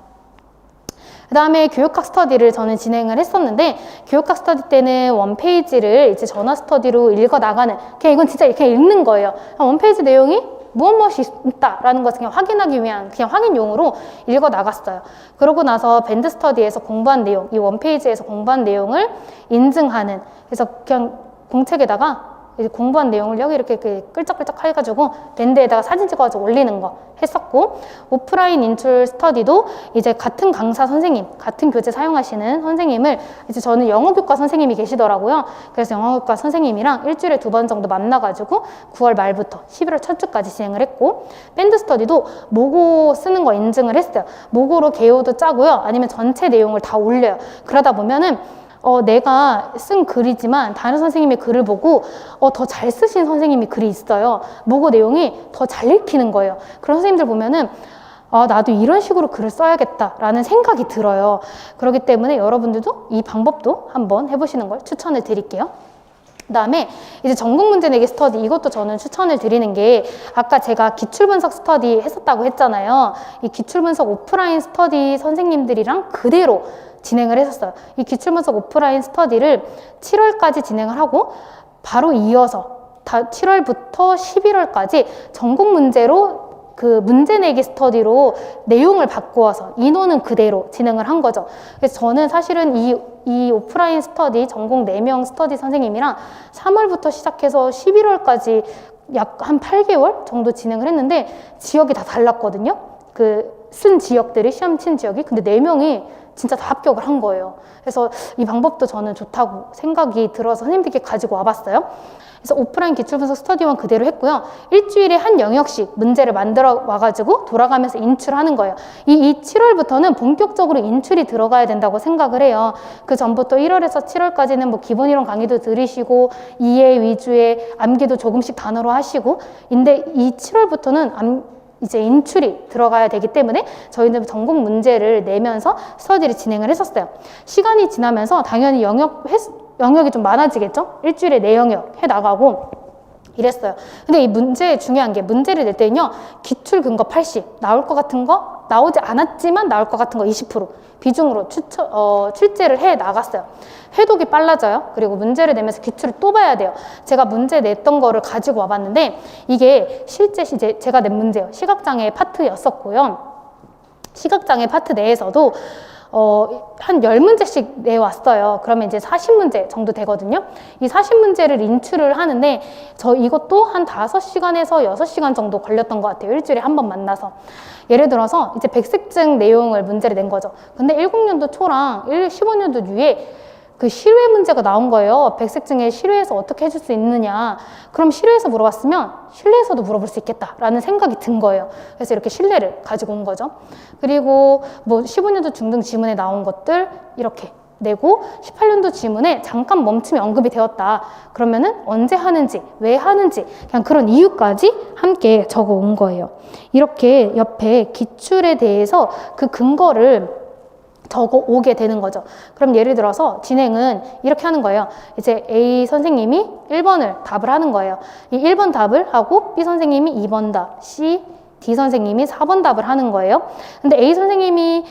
그 다음에 교육학 스터디를 저는 진행을 했었는데, 교육학 스터디 때는 원페이지를 이제 전화 스터디로 읽어 나가는, 그냥 이건 진짜 이렇게 읽는 거예요. 원페이지 내용이 무엇이 있다라는 것을 그냥 확인하기 위한 그냥 확인용으로 읽어 나갔어요. 그러고 나서 밴드 스터디에서 공부한 내용, 이 원페이지에서 공부한 내용을 인증하는, 그래서 그냥 공책에다가 이제 공부한 내용을 여기 이렇게 끌적끌적 해가지고 밴드에다가 사진 찍어가지고 올리는 거 했었고, 오프라인 인출 스터디도 이제 같은 강사 선생님, 같은 교재 사용하시는 선생님을, 이제 저는 영어교과 선생님이 계시더라고요. 그래서 영어교과 선생님이랑 일주일에 2번 정도 만나가지고 9월 말부터 11월 첫 주까지 진행을 했고, 밴드 스터디도 모고 쓰는 거 인증을 했어요. 모고로 개요도 짜고요. 아니면 전체 내용을 다 올려요. 그러다 보면은 내가 쓴 글이지만 다른 선생님의 글을 보고 더 잘 쓰신 선생님이 글이 있어요. 모고 내용이 더 잘 읽히는 거예요. 그런 선생님들 보면은 나도 이런 식으로 글을 써야겠다라는 생각이 들어요. 그렇기 때문에 여러분들도 이 방법도 한번 해보시는 걸 추천을 드릴게요. 그 다음에 이제 전공 문제 내기 스터디, 이것도 저는 추천을 드리는 게, 아까 제가 기출분석 스터디 했었다고 했잖아요. 이 기출분석 오프라인 스터디 선생님들이랑 그대로 진행을 했었어요. 이 기출분석 오프라인 스터디를 7월까지 진행을 하고, 바로 이어서 7월부터 11월까지 전공 문제로 그 문제 내기 스터디로 내용을 바꾸어서 인원은 그대로 진행을 한 거죠. 그래서 저는 사실은 이 오프라인 스터디, 전공 4명 스터디 선생님이랑 3월부터 시작해서 11월까지 약 한 8개월 정도 진행을 했는데, 지역이 다 달랐거든요. 쓴 지역들이, 시험 친 지역이. 근데 4명이 진짜 다 합격을 한 거예요. 그래서 이 방법도 저는 좋다고 생각이 들어서 선생님들께 가지고 와봤어요. 그래서 오프라인 기출분석 스터디원 그대로 했고요. 일주일에 한 영역씩 문제를 만들어 와가지고 돌아가면서 인출하는 거예요. 이 7월부터는 본격적으로 인출이 들어가야 된다고 생각을 해요. 그 전부터 1월에서 7월까지는 뭐 기본 이론 강의도 들으시고 이해 위주의 암기도 조금씩 단어로 하시고, 근데 이 7월부터는 이제 인출이 들어가야 되기 때문에 저희는 전공 문제를 내면서 스터디를 진행을 했었어요. 시간이 지나면서 당연히 영역이 좀 많아지겠죠? 일주일에 4영역 해나가고 이랬어요. 근데 이 문제 중요한 게, 문제를 낼 때는요, 기출 근거 80, 나올 것 같은 거, 나오지 않았지만 나올 것 같은 거 20% 비중으로 출제를 해 나갔어요. 회독이 빨라져요. 그리고 문제를 내면서 기출을 또 봐야 돼요. 제가 문제 냈던 거를 가지고 와봤는데, 이게 실제 제가 낸 문제예요. 시각장애 파트였었고요. 시각장애 파트 내에서도 한 10문제씩 내왔어요. 그러면 이제 40문제 정도 되거든요. 이 40문제를 인출을 하는데, 이것도 한 5시간에서 6시간 정도 걸렸던 것 같아요. 일주일에 한 번 만나서. 예를 들어서 이제 백색증 내용을 문제를 낸 거죠. 근데 10년도 초랑 15년도 유에 그 실외 문제가 나온 거예요. 백색증에 실외에서 어떻게 해줄 수 있느냐. 그럼 실외에서 물어봤으면 실내에서도 물어볼 수 있겠다라는 생각이 든 거예요. 그래서 이렇게 실내를 가지고 온 거죠. 그리고 뭐 15년도 중등 지문에 나온 것들 이렇게 내고, 18년도 지문에 잠깐 멈춤이 언급이 되었다. 그러면은 언제 하는지, 왜 하는지, 그냥 그런 이유까지 함께 적어 온 거예요. 이렇게 옆에 기출에 대해서 그 근거를 적어 오게 되는 거죠. 그럼 예를 들어서 진행은 이렇게 하는 거예요. 이제 A 선생님이 1번을 답을 하는 거예요. 이 1번 답을 하고 B 선생님이 2번 답, D 선생님이 4번 답을 하는 거예요. 근데 A 선생님이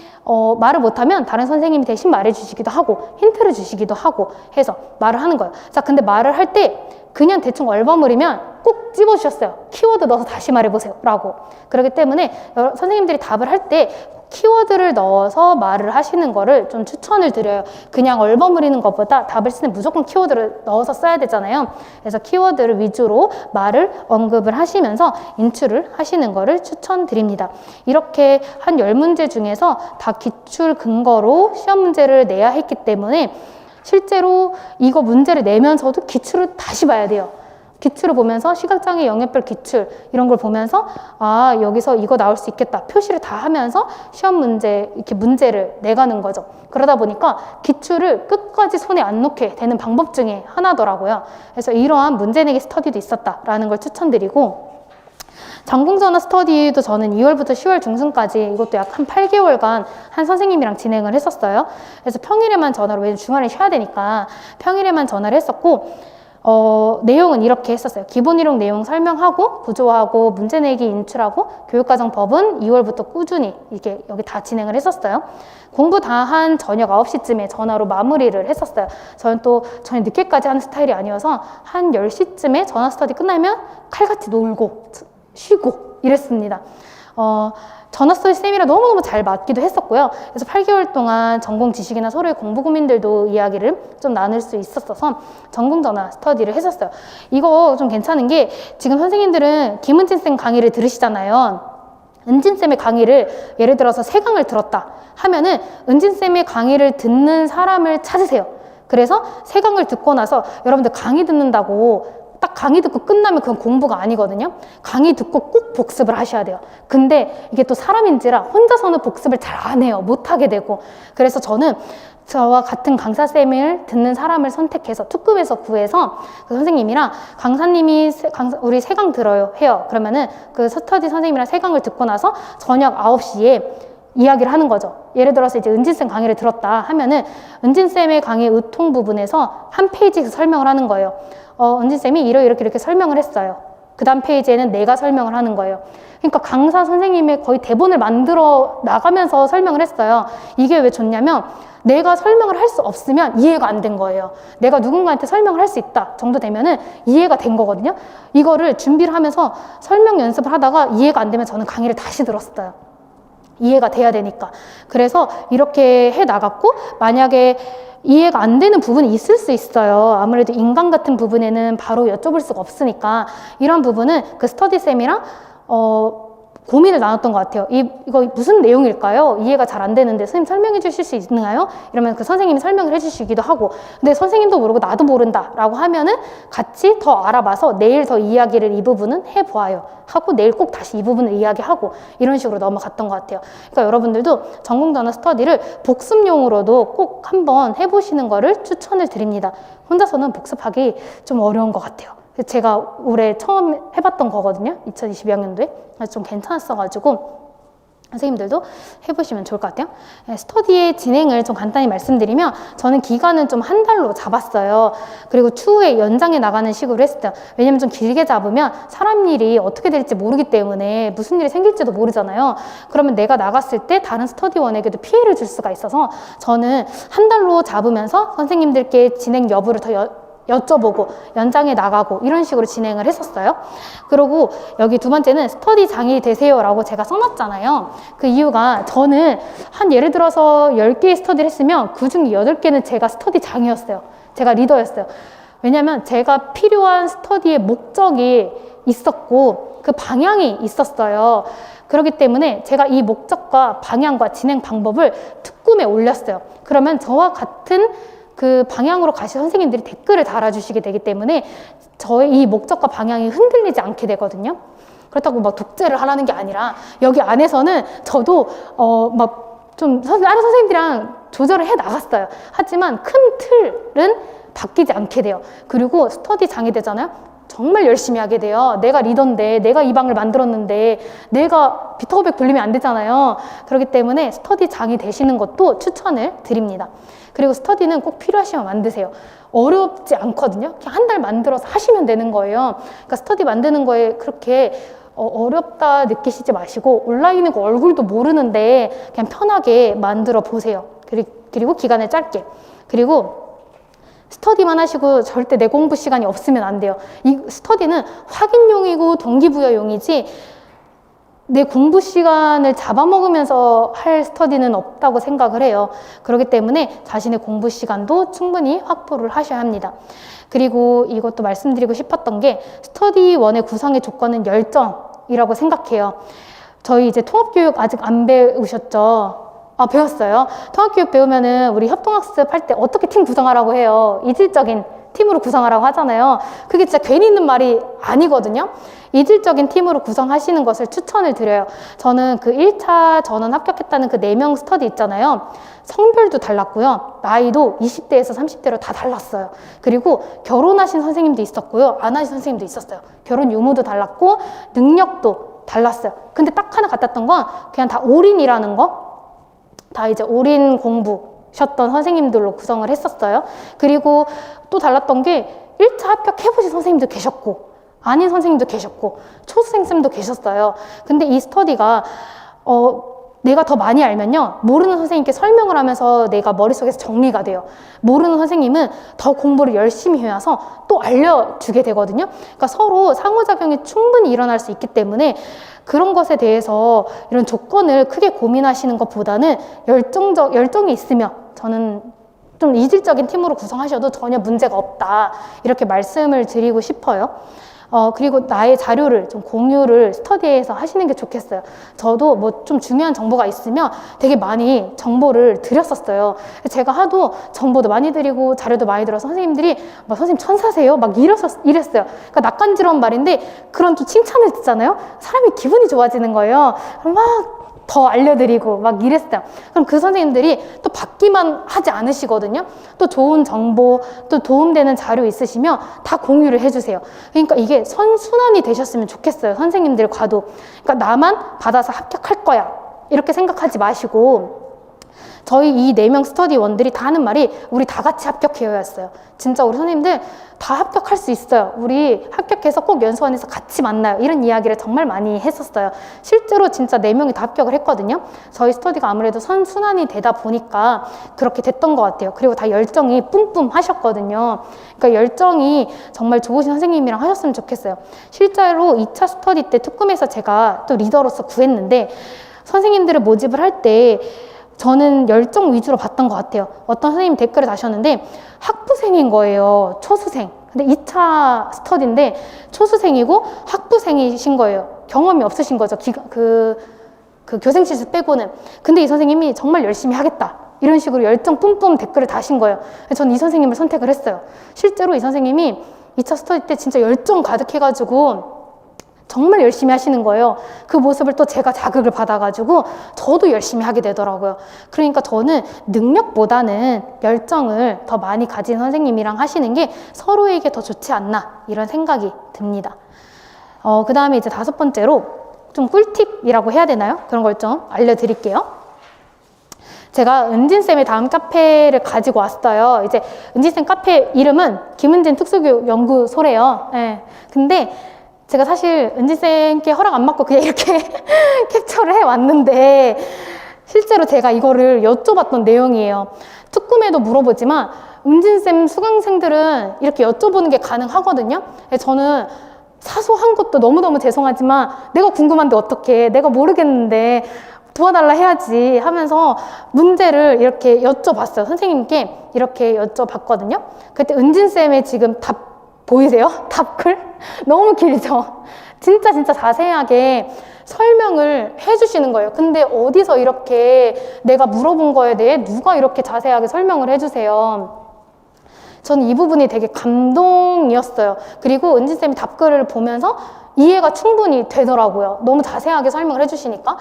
말을 못하면 다른 선생님이 대신 말해주시기도 하고 힌트를 주시기도 하고 해서 말을 하는 거예요. 자, 근데 말을 할 때 그냥 대충 얼버무리면 꼭 집어주셨어요. 키워드 넣어서 다시 말해보세요 라고. 그렇기 때문에 선생님들이 답을 할 때 키워드를 넣어서 말을 하시는 거를 좀 추천을 드려요. 그냥 얼버무리는 것보다 답을 쓰는 무조건 키워드를 넣어서 써야 되잖아요. 그래서 키워드를 위주로 말을 언급을 하시면서 인출을 하시는 거를 추천드립니다. 이렇게 한 10문제 중에서 다 기출 근거로 시험 문제를 내야 했기 때문에 실제로 이거 문제를 내면서도 기출을 다시 봐야 돼요. 기출을 보면서 시각장애 영역별 기출 이런 걸 보면서 아, 여기서 이거 나올 수 있겠다. 표시를 다 하면서 시험 문제, 이렇게 문제를 내가는 거죠. 그러다 보니까 기출을 끝까지 손에 안 놓게 되는 방법 중에 하나더라고요. 그래서 이러한 문제 내기 스터디도 있었다라는 걸 추천드리고, 전공전화 스터디도 저는 2월부터 10월 중순까지 이것도 약 한 8개월간 한 선생님이랑 진행을 했었어요. 그래서 평일에만 전화로, 왜냐면 주말에 쉬어야 되니까 평일에만 전화를 했었고, 내용은 이렇게 했었어요. 기본 이론 내용 설명하고 구조하고 문제 내기 인출하고 교육과정 법은 2월부터 꾸준히 이게 여기 다 진행을 했었어요. 공부 다 한 저녁 9시쯤에 전화로 마무리를 했었어요. 저는 또 저녁 늦게까지 하는 스타일이 아니어서 한 10시쯤에 전화 스터디 끝나면 칼같이 놀고 쉬고 이랬습니다. 전화 스터디 쌤이랑 너무너무 잘 맞기도 했었고요. 그래서 8개월 동안 전공 지식이나 서로의 공부 고민들도 이야기를 좀 나눌 수 있었어서 전공 전화 스터디를 했었어요. 이거 좀 괜찮은 게, 지금 선생님들은 김은진 쌤 강의를 들으시잖아요. 은진 쌤의 강의를 예를 들어서 3강을 들었다 하면은 은진 쌤의 강의를 듣는 사람을 찾으세요. 그래서 3강을 듣고 나서 여러분들 강의 듣는다고 딱 강의 듣고 끝나면 그건 공부가 아니거든요. 강의 듣고 꼭 복습을 하셔야 돼요. 근데 이게 또 사람인지라 혼자서는 복습을 잘 안 해요. 못하게 되고. 그래서 저는 저와 같은 강사쌤을 듣는 사람을 선택해서 투급에서 구해서 그 선생님이랑 강사님이 우리 3강 들어요 해요. 그러면은 그 스터디 선생님이랑 3강을 듣고 나서 저녁 9시에 이야기를 하는 거죠. 예를 들어서 이제 은진쌤 강의를 들었다 하면은 은진쌤의 강의 의통 부분에서 한 페이지에서 설명을 하는 거예요. 은진쌤이 이렇게 설명을 했어요. 그 다음 페이지에는 내가 설명을 하는 거예요. 그러니까 강사 선생님의 거의 대본을 만들어 나가면서 설명을 했어요. 이게 왜 좋냐면 내가 설명을 할 수 없으면 이해가 안 된 거예요. 내가 누군가한테 설명을 할 수 있다 정도 되면은 이해가 된 거거든요. 이거를 준비를 하면서 설명 연습을 하다가 이해가 안 되면 저는 강의를 다시 들었어요. 이해가 돼야 되니까. 그래서 이렇게 해 나갔고, 만약에 이해가 안 되는 부분이 있을 수 있어요. 아무래도 인강 같은 부분에는 바로 여쭤볼 수가 없으니까 이런 부분은 그 스터디쌤이랑 고민을 나눴던 것 같아요. 이거 무슨 내용일까요? 이해가 잘 안 되는데 선생님 설명해 주실 수 있나요? 이러면 그 선생님이 설명을 해 주시기도 하고, 근데 선생님도 모르고 나도 모른다 라고 하면은 같이 더 알아봐서 내일 더 이야기를 이 부분은 해보아요 하고 내일 꼭 다시 이 부분을 이야기하고 이런 식으로 넘어갔던 것 같아요. 그러니까 여러분들도 전공전화 스터디를 복습용으로도 꼭 한번 해보시는 거를 추천을 드립니다. 혼자서는 복습하기 좀 어려운 것 같아요. 제가 올해 처음 해봤던 거거든요. 2022학년도에. 좀 괜찮았어가지고 선생님들도 해보시면 좋을 것 같아요. 스터디의 진행을 좀 간단히 말씀드리면, 저는 기간은 좀 한 달로 잡았어요. 그리고 추후에 연장해 나가는 식으로 했어요. 왜냐면 좀 길게 잡으면 사람 일이 어떻게 될지 모르기 때문에 무슨 일이 생길지도 모르잖아요. 그러면 내가 나갔을 때 다른 스터디원에게도 피해를 줄 수가 있어서 저는 한 달로 잡으면서 선생님들께 진행 여부를 더 여쭤보고 연장해 나가고 이런 식으로 진행을 했었어요. 그리고 여기 두 번째는 스터디 장이 되세요 라고 제가 써놨잖아요. 그 이유가, 저는 한 예를 들어서 10개의 스터디를 했으면 그중 8개는 제가 스터디 장이었어요. 제가 리더였어요. 왜냐면 제가 필요한 스터디의 목적이 있었고 그 방향이 있었어요. 그렇기 때문에 제가 이 목적과 방향과 진행 방법을 특꿈에 올렸어요. 그러면 저와 같은 그 방향으로 가신 선생님들이 댓글을 달아주시게 되기 때문에 저의 이 목적과 방향이 흔들리지 않게 되거든요. 그렇다고 막 독재를 하라는 게 아니라 여기 안에서는 저도 막 좀 다른 선생님들이랑 조절을 해 나갔어요. 하지만 큰 틀은 바뀌지 않게 돼요. 그리고 스터디 장이 되잖아요. 정말 열심히 하게 돼요. 내가 리더인데, 내가 이 방을 만들었는데 내가 비터고백 돌리면 안 되잖아요. 그렇기 때문에 스터디 장이 되시는 것도 추천을 드립니다. 그리고 스터디는 꼭 필요하시면 만드세요. 어렵지 않거든요. 그냥 한 달 만들어서 하시면 되는 거예요. 그러니까 스터디 만드는 거에 그렇게 어렵다 느끼시지 마시고, 온라인이고 얼굴도 모르는데 그냥 편하게 만들어 보세요. 그리고 기간을 짧게. 그리고 스터디만 하시고 절대 내 공부 시간이 없으면 안 돼요. 이 스터디는 확인용이고 동기부여용이지 내 공부 시간을 잡아먹으면서 할 스터디는 없다고 생각을 해요. 그렇기 때문에 자신의 공부 시간도 충분히 확보를 하셔야 합니다. 그리고 이것도 말씀드리고 싶었던 게, 스터디원의 구성의 조건은 열정이라고 생각해요. 저희 이제 통합교육 아직 안 배우셨죠? 배웠어요. 통합교육 배우면은 우리 협동학습 할 때 어떻게 팀 구성하라고 해요. 이질적인 팀으로 구성하라고 하잖아요. 그게 진짜 괜히 있는 말이 아니거든요. 이질적인 팀으로 구성하시는 것을 추천을 드려요. 저는 그 1차 전원 합격했다는 그 4명 스터디 있잖아요. 성별도 달랐고요. 나이도 20대에서 30대로 다 달랐어요. 그리고 결혼하신 선생님도 있었고요. 안 하신 선생님도 있었어요. 결혼 유무도 달랐고 능력도 달랐어요. 근데 딱 하나 같았던 건 그냥 다 올인이라는 거. 다 이제 올인 공부셨던 선생님들로 구성을 했었어요. 그리고 또 달랐던 게 1차 합격해보신 선생님도 계셨고 아닌 선생님도 계셨고 초수생쌤도 계셨어요. 근데 이 스터디가 내가 더 많이 알면요, 모르는 선생님께 설명을 하면서 내가 머릿속에서 정리가 돼요. 모르는 선생님은 더 공부를 열심히 해와서 또 알려주게 되거든요. 그러니까 서로 상호작용이 충분히 일어날 수 있기 때문에 그런 것에 대해서 이런 조건을 크게 고민하시는 것보다는 열정이 있으면 저는 좀 이질적인 팀으로 구성하셔도 전혀 문제가 없다, 이렇게 말씀을 드리고 싶어요. 그리고 나의 자료를 좀 공유를 스터디에서 하시는 게 좋겠어요. 저도 뭐 좀 중요한 정보가 있으면 되게 많이 정보를 드렸었어요. 제가 하도 정보도 많이 드리고 자료도 많이 들어서 선생님들이 막 선생님 천사세요? 막 이랬어요. 그러니까 낯간지러운 말인데 그런 좀 칭찬을 듣잖아요. 사람이 기분이 좋아지는 거예요. 막 더 알려드리고 막 이랬어요. 그럼 그 선생님들이 또 받기만 하지 않으시거든요. 또 좋은 정보, 또 도움되는 자료 있으시면 다 공유를 해주세요. 그러니까 이게 선순환이 되셨으면 좋겠어요. 선생님들과도. 그러니까 나만 받아서 합격할 거야, 이렇게 생각하지 마시고, 저희 이 4명 스터디원들이 다 하는 말이 우리 다 같이 합격해요였어요. 진짜 우리 선생님들 다 합격할 수 있어요. 우리 합격해서 꼭 연수원에서 같이 만나요. 이런 이야기를 정말 많이 했었어요. 실제로 진짜 4명이 다 합격을 했거든요. 저희 스터디가 아무래도 선순환이 되다 보니까 그렇게 됐던 것 같아요. 그리고 다 열정이 뿜뿜 하셨거든요. 그러니까 열정이 정말 좋으신 선생님이랑 하셨으면 좋겠어요. 실제로 2차 스터디 때 특kum에서 제가 또 리더로서 구했는데, 선생님들을 모집을 할 때 저는 열정 위주로 봤던 것 같아요. 어떤 선생님이 댓글을 다셨는데 학부생인 거예요. 초수생. 근데 2차 스터디인데 초수생이고 학부생이신 거예요. 경험이 없으신 거죠. 그 교생 실습 빼고는. 근데 이 선생님이 정말 열심히 하겠다, 이런 식으로 열정 뿜뿜 댓글을 다신 거예요. 저는 이 선생님을 선택을 했어요. 실제로 이 선생님이 2차 스터디 때 진짜 열정 가득해가지고 정말 열심히 하시는 거예요. 그 모습을 또 제가 자극을 받아가지고 저도 열심히 하게 되더라고요. 그러니까 저는 능력보다는 열정을 더 많이 가진 선생님이랑 하시는 게 서로에게 더 좋지 않나, 이런 생각이 듭니다. 그 다음에 이제 5번째로 좀 꿀팁이라고 해야 되나요? 그런 걸 좀 알려드릴게요. 제가 은진쌤의 다음 카페를 가지고 왔어요. 이제 은진쌤 카페 이름은 김은진 특수교육연구소래요. 네. 근데 제가 사실 은지쌤께 허락 안 받고 그냥 이렇게 캡처를 해왔는데, 실제로 제가 이거를 여쭤봤던 내용이에요. 특kum에도 물어보지만 은진쌤 수강생들은 이렇게 여쭤보는 게 가능하거든요. 저는 사소한 것도 너무너무 죄송하지만 내가 궁금한데 어떡해, 내가 모르겠는데 도와달라 해야지 하면서 문제를 이렇게 여쭤봤어요. 선생님께 이렇게 여쭤봤거든요. 그때 은진쌤의 지금 답 보이세요? 답글? 너무 길죠? 진짜 자세하게 설명을 해주시는 거예요. 근데 어디서 이렇게 내가 물어본 거에 대해 누가 이렇게 자세하게 설명을 해주세요? 저는 이 부분이 되게 감동이었어요. 그리고 은진쌤이 답글을 보면서 이해가 충분히 되더라고요. 너무 자세하게 설명을 해주시니까.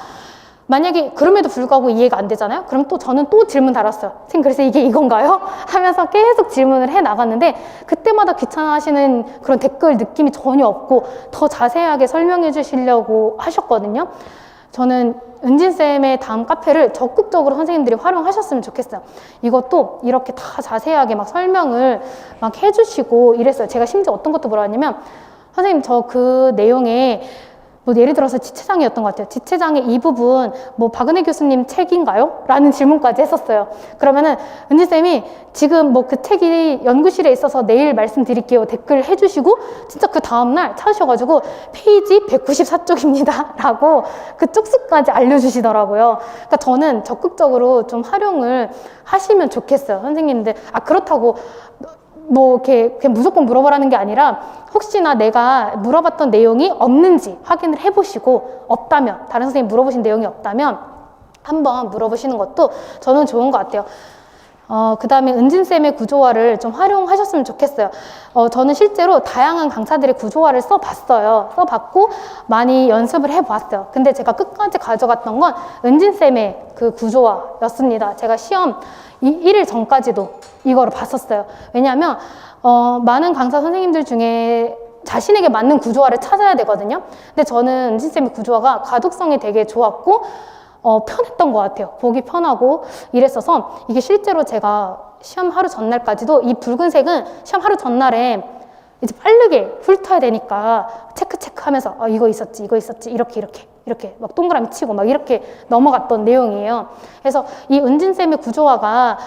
만약에 그럼에도 불구하고 이해가 안 되잖아요? 그럼 또 저는 또 질문 달았어요. 선생님, 그래서 이게 이건가요? 하면서 계속 질문을 해 나갔는데 그때마다 귀찮아하시는 그런 댓글 느낌이 전혀 없고 더 자세하게 설명해 주시려고 하셨거든요. 저는 은진쌤의 다음 카페를 적극적으로 선생님들이 활용하셨으면 좋겠어요. 이것도 이렇게 다 자세하게 막 설명을 막 해주시고 이랬어요. 제가 심지어 어떤 것도 물어봤냐면, 선생님 저 그 내용에 뭐 예를 들어서 지체장애였던 것 같아요. 지체장애 이 부분 뭐 박은혜 교수님 책인가요? 라는 질문까지 했었어요. 그러면은 은지쌤이 지금 뭐 그 책이 연구실에 있어서 내일 말씀드릴게요 댓글 해주시고 진짜 그 다음날 찾으셔가지고 페이지 194쪽입니다 라고 그 쪽수까지 알려주시더라고요. 그러니까 저는 적극적으로 좀 활용을 하시면 좋겠어요. 선생님들. 그렇다고 뭐 이렇게 그냥 무조건 물어보라는 게 아니라 혹시나 내가 물어봤던 내용이 없는지 확인을 해보시고, 없다면, 다른 선생님 물어보신 내용이 없다면 한번 물어보시는 것도 저는 좋은 것 같아요. 그 다음에 은진쌤의 구조화를 좀 활용하셨으면 좋겠어요. 저는 실제로 다양한 강사들의 구조화를 써봤어요. 써봤고 많이 연습을 해봤어요. 근데 제가 끝까지 가져갔던 건 은진쌤의 그 구조화였습니다. 제가 시험 1일 전까지도 이거를 봤었어요. 왜냐하면 많은 강사 선생님들 중에 자신에게 맞는 구조화를 찾아야 되거든요. 근데 저는 은진쌤의 구조화가 가독성이 되게 좋았고 편했던 것 같아요. 보기 편하고 이랬어서 이게 실제로 제가 시험 하루 전날까지도 이 붉은색은 시험 하루 전날에 이제 빠르게 훑어야 되니까 체크하면서 이거 있었지 이렇게 막 동그라미 치고 막 이렇게 넘어갔던 내용이에요. 그래서 이 은진쌤의 구조화가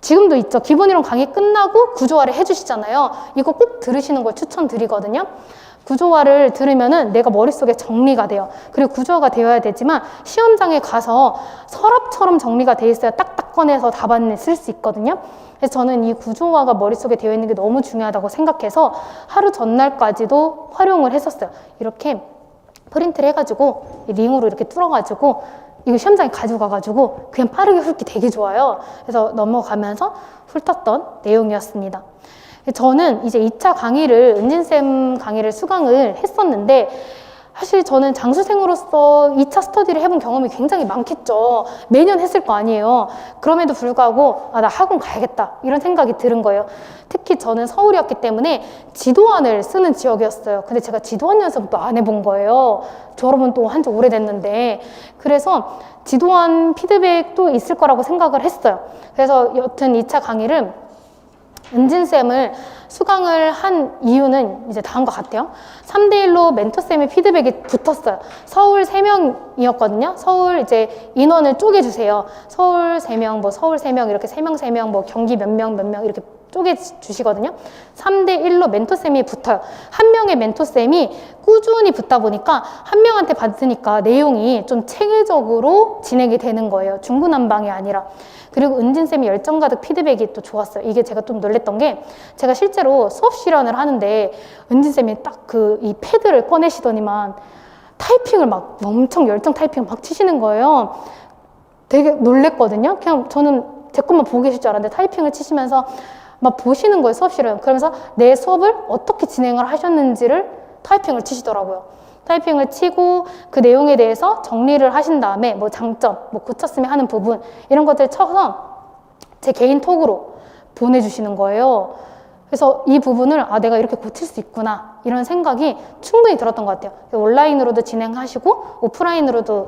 지금도 있죠. 기본이론 강의 끝나고 구조화를 해주시잖아요. 이거 꼭 들으시는 걸 추천드리거든요. 구조화를 들으면은 내가 머릿속에 정리가 돼요. 그리고 구조화가 되어야 되지만 시험장에 가서 서랍처럼 정리가 돼 있어야 딱딱 꺼내서 답안을 쓸 수 있거든요. 그래서 저는 이 구조화가 머릿속에 되어 있는 게 너무 중요하다고 생각해서 하루 전날까지도 활용을 했었어요. 이렇게 프린트를 해가지고 링으로 이렇게 뚫어가지고 이거 시험장에 가지고 가가지고 그냥 빠르게 훑기 되게 좋아요. 그래서 넘어가면서 훑었던 내용이었습니다. 저는 이제 2차 강의를, 은진쌤 강의를 수강을 했었는데 사실 저는 장수생으로서 2차 스터디를 해본 경험이 굉장히 많겠죠. 매년 했을 거 아니에요. 그럼에도 불구하고 나 학원 가야겠다 이런 생각이 드는 거예요. 특히 저는 서울이었기 때문에 지도안을 쓰는 지역이었어요. 근데 제가 지도안 연습도 안 해본 거예요. 졸업은 또 한 지 오래됐는데. 그래서 지도안 피드백도 있을 거라고 생각을 했어요. 그래서 여튼 2차 강의를 은진쌤을 수강을 한 이유는 이제 다음과 같아요. 3대1로 멘토쌤의 피드백이 붙었어요. 서울 3명이었거든요. 서울 이제 인원을 쪼개주세요. 서울 3명, 뭐 서울 3명, 이렇게 3명, 뭐 경기 몇 명 이렇게 쪼개주시거든요. 3대1로 멘토쌤이 붙어요. 한 명의 멘토쌤이 꾸준히 붙다 보니까 한 명한테 받으니까 내용이 좀 체계적으로 진행이 되는 거예요. 중구난방이 아니라. 그리고 은진쌤이 열정 가득 피드백이 또 좋았어요. 이게 제가 좀 놀랬던 게 제가 실제로 수업 실현을 하는데 은진쌤이 딱 이 패드를 꺼내시더니만 타이핑을 막 엄청 열정 타이핑을 막 치시는 거예요. 되게 놀랬거든요. 그냥 저는 제 것만 보고 계실 줄 알았는데 타이핑을 치시면서 막 보시는 거예요, 수업 실현. 그러면서 내 수업을 어떻게 진행을 하셨는지를 타이핑을 치시더라고요. 타이핑을 치고 그 내용에 대해서 정리를 하신 다음에 뭐 장점, 뭐 고쳤으면 하는 부분 이런 것들 쳐서 제 개인 톡으로 보내주시는 거예요. 그래서 이 부분을 내가 이렇게 고칠 수 있구나 이런 생각이 충분히 들었던 것 같아요. 온라인으로도 진행하시고 오프라인으로도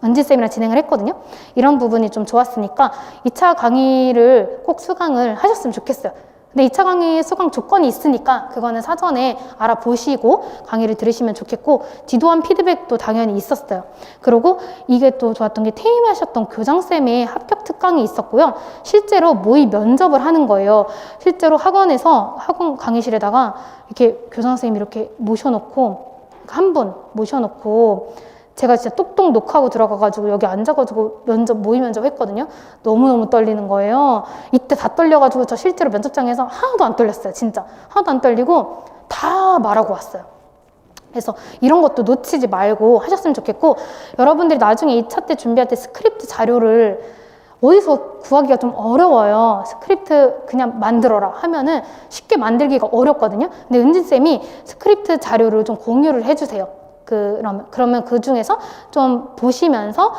은지쌤이랑 진행을 했거든요. 이런 부분이 좀 좋았으니까 2차 강의를 꼭 수강을 하셨으면 좋겠어요. 근데 2차 강의 수강 조건이 있으니까 그거는 사전에 알아보시고 강의를 들으시면 좋겠고 지도안 피드백도 당연히 있었어요. 그리고 이게 또 좋았던 게 퇴임하셨던 교장쌤의 합격 특강이 있었고요. 실제로 모의 면접을 하는 거예요. 실제로 학원에서 학원 강의실에다가 이렇게 교장선생님 이렇게 모셔놓고 한 분 모셔놓고 제가 진짜 똑똑 녹하고 들어가가지고 여기 앉아가지고 모의 면접 했거든요. 너무너무 떨리는 거예요. 이때 다 떨려가지고 저 실제로 면접장에서 하나도 안 떨렸어요. 진짜 하나도 안 떨리고 다 말하고 왔어요. 그래서 이런 것도 놓치지 말고 하셨으면 좋겠고 여러분들이 나중에 2차 때 준비할 때 스크립트 자료를 어디서 구하기가 좀 어려워요. 스크립트 그냥 만들어라 하면은 쉽게 만들기가 어렵거든요. 근데 은진쌤이 스크립트 자료를 좀 공유를 해주세요. 그러면 그 중에서 좀 보시면서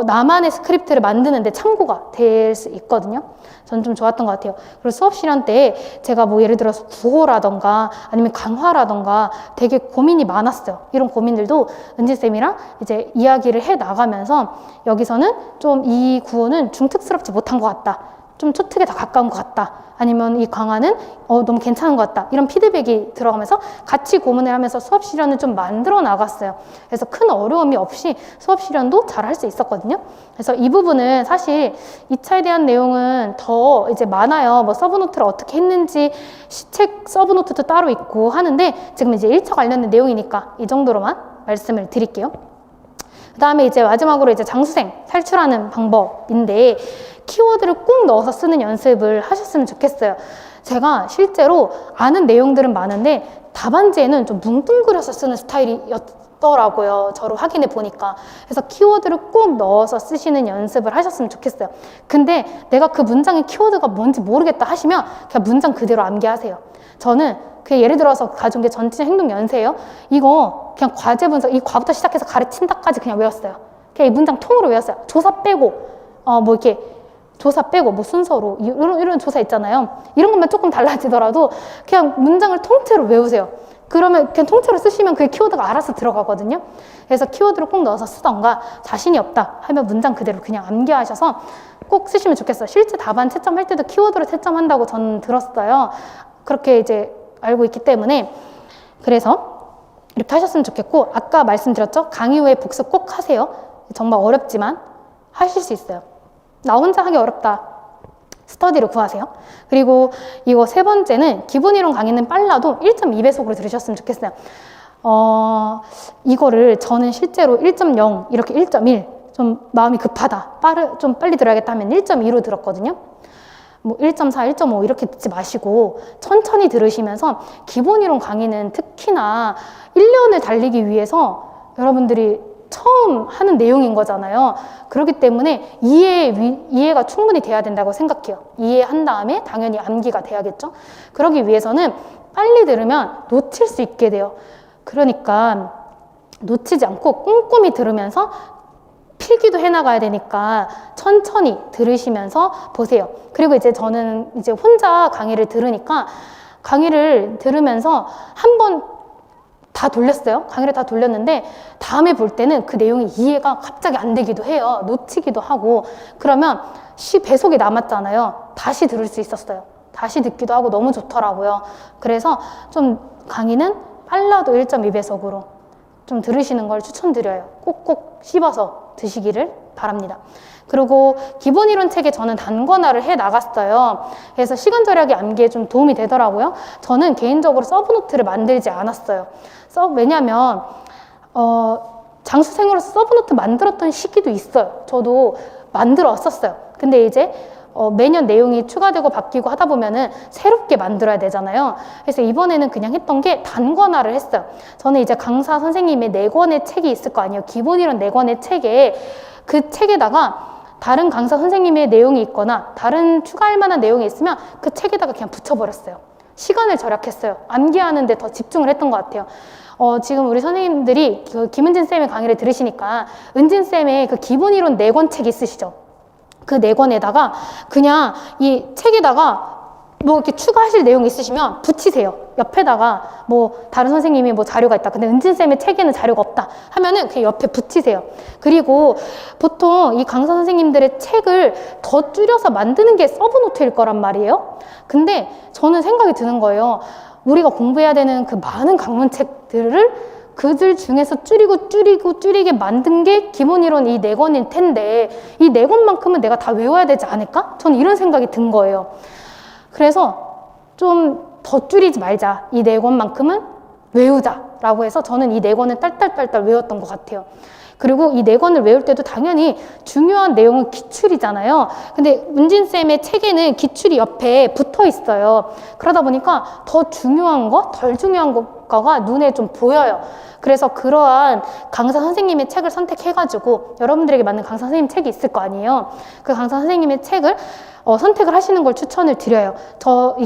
나만의 스크립트를 만드는데 참고가 될 수 있거든요. 저는 좀 좋았던 것 같아요. 그리고 수업 실현 때 제가 뭐 예를 들어서 구호라던가 아니면 강화라던가 되게 고민이 많았어요. 이런 고민들도 은지쌤이랑 이제 이야기를 해 나가면서 여기서는 좀 이 구호는 중특스럽지 못한 것 같다. 좀 초특에 더 가까운 것 같다. 아니면 이 강화는 너무 괜찮은 것 같다. 이런 피드백이 들어가면서 같이 고민을 하면서 수업 실현을 좀 만들어 나갔어요. 그래서 큰 어려움이 없이 수업 실현도 잘 할 수 있었거든요. 그래서 이 부분은 사실 2차에 대한 내용은 더 이제 많아요. 뭐 서브노트를 어떻게 했는지 책 서브노트도 따로 있고 하는데 지금 이제 1차 관련된 내용이니까 이 정도로만 말씀을 드릴게요. 그 다음에 이제 마지막으로 이제 장수생 탈출하는 방법인데 키워드를 꼭 넣어서 쓰는 연습을 하셨으면 좋겠어요. 제가 실제로 아는 내용들은 많은데 답안지에는 좀 뭉뚱그려서 쓰는 스타일이었어요. 더라고요. 저를 확인해 보니까. 그래서 키워드를 꼭 넣어서 쓰시는 연습을 하셨으면 좋겠어요. 근데 내가 그 문장의 키워드가 뭔지 모르겠다 하시면 그냥 문장 그대로 암기하세요. 저는 그냥 예를 들어서 가져온 게 전체 행동 연세예요. 이거 그냥 과제 분석, 이 과부터 시작해서 가르친다까지 그냥 외웠어요. 그냥 이 문장 통으로 외웠어요. 조사 빼고, 뭐 이렇게 조사 빼고 뭐 순서로 이런 조사 있잖아요. 이런 것만 조금 달라지더라도 그냥 문장을 통째로 외우세요. 그러면 그냥 통째로 쓰시면 그 키워드가 알아서 들어가거든요. 그래서 키워드를 꼭 넣어서 쓰던가, 자신이 없다 하면 문장 그대로 그냥 암기하셔서 꼭 쓰시면 좋겠어요. 실제 답안 채점할 때도 키워드로 채점한다고 저는 들었어요. 그렇게 이제 알고 있기 때문에. 그래서 이렇게 하셨으면 좋겠고, 아까 말씀드렸죠? 강의 후에 복습 꼭 하세요. 정말 어렵지만 하실 수 있어요. 나 혼자 하기 어렵다, 스터디를 구하세요. 그리고 이거 세 번째는 기본 이론 강의는 빨라도 1.2배속으로 들으셨으면 좋겠어요. 이거를 저는 실제로 1.0 이렇게 1.1 좀 마음이 급하다, 좀 빨리 들어야겠다 하면 1.2로 들었거든요. 뭐 1.4, 1.5 이렇게 듣지 마시고 천천히 들으시면서, 기본 이론 강의는 특히나 1년을 달리기 위해서 여러분들이 처음 하는 내용인 거잖아요. 그렇기 때문에 이해가 충분히 돼야 된다고 생각해요. 이해한 다음에 당연히 암기가 돼야겠죠. 그러기 위해서는 빨리 들으면 놓칠 수 있게 돼요. 그러니까 놓치지 않고 꼼꼼히 들으면서 필기도 해나가야 되니까 천천히 들으시면서 보세요. 그리고 이제 저는 이제 혼자 강의를 들으니까, 강의를 들으면서 한번 다 돌렸어요. 강의를 다 돌렸는데 다음에 볼 때는 그 내용이 이해가 갑자기 안 되기도 해요. 놓치기도 하고. 그러면 배속이 남았잖아요. 다시 들을 수 있었어요. 다시 듣기도 하고 너무 좋더라고요. 그래서 좀 강의는 빨라도 1.2배속으로 좀 들으시는 걸 추천드려요. 꼭꼭 씹어서 드시기를 바랍니다. 그리고 기본 이론 책에 저는 단권화를 해 나갔어요. 그래서 시간 절약에 암기에 좀 도움이 되더라고요. 저는 개인적으로 서브노트를 만들지 않았어요. 왜냐면 장수생으로서 서브노트 만들었던 시기도 있어요. 저도 만들었었어요. 근데 이제 매년 내용이 추가되고 바뀌고 하다 보면은 새롭게 만들어야 되잖아요. 그래서 이번에는 그냥 했던 게 단권화를 했어요. 저는 이제 강사 선생님의 4권의 책이 있을 거 아니에요. 기본 이론 4권의 책에, 그 책에다가 다른 강사 선생님의 내용이 있거나 다른 추가할 만한 내용이 있으면 그 책에다가 그냥 붙여버렸어요. 시간을 절약했어요. 암기하는 데 더 집중을 했던 것 같아요. 지금 우리 선생님들이 그 김은진 쌤의 강의를 들으시니까 은진 쌤의 그 기본 이론 4권 책 있으시죠? 그 4권에다가 그냥 이 책에다가 뭐 이렇게 추가하실 내용이 있으시면 붙이세요. 옆에다가 뭐 다른 선생님이 뭐 자료가 있다. 근데 은진쌤의 책에는 자료가 없다 하면은 그냥 옆에 붙이세요. 그리고 보통 이 강사 선생님들의 책을 더 줄여서 만드는 게 서브노트일 거란 말이에요. 근데 저는 생각이 드는 거예요. 우리가 공부해야 되는 그 많은 강문책들을 그들 중에서 줄이게 만든 게 기본 이론 이 4권일 텐데, 이 4권만큼은 내가 다 외워야 되지 않을까? 저는 이런 생각이 든 거예요. 그래서 좀 더 줄이지 말자. 이 4권만큼은 외우자라고 해서 저는 이 4권을 딸딸딸딸 외웠던 것 같아요. 그리고 이 4권을 외울 때도 당연히 중요한 내용은 기출이잖아요. 근데 은진쌤의 책에는 기출이 옆에 붙어 있어요. 그러다 보니까 더 중요한 거, 덜 중요한 거가 눈에 좀 보여요. 그래서 그러한 강사 선생님의 책을 선택해가지고, 여러분들에게 맞는 강사 선생님 책이 있을 거 아니에요. 그 강사 선생님의 책을 선택을 하시는 걸 추천을 드려요.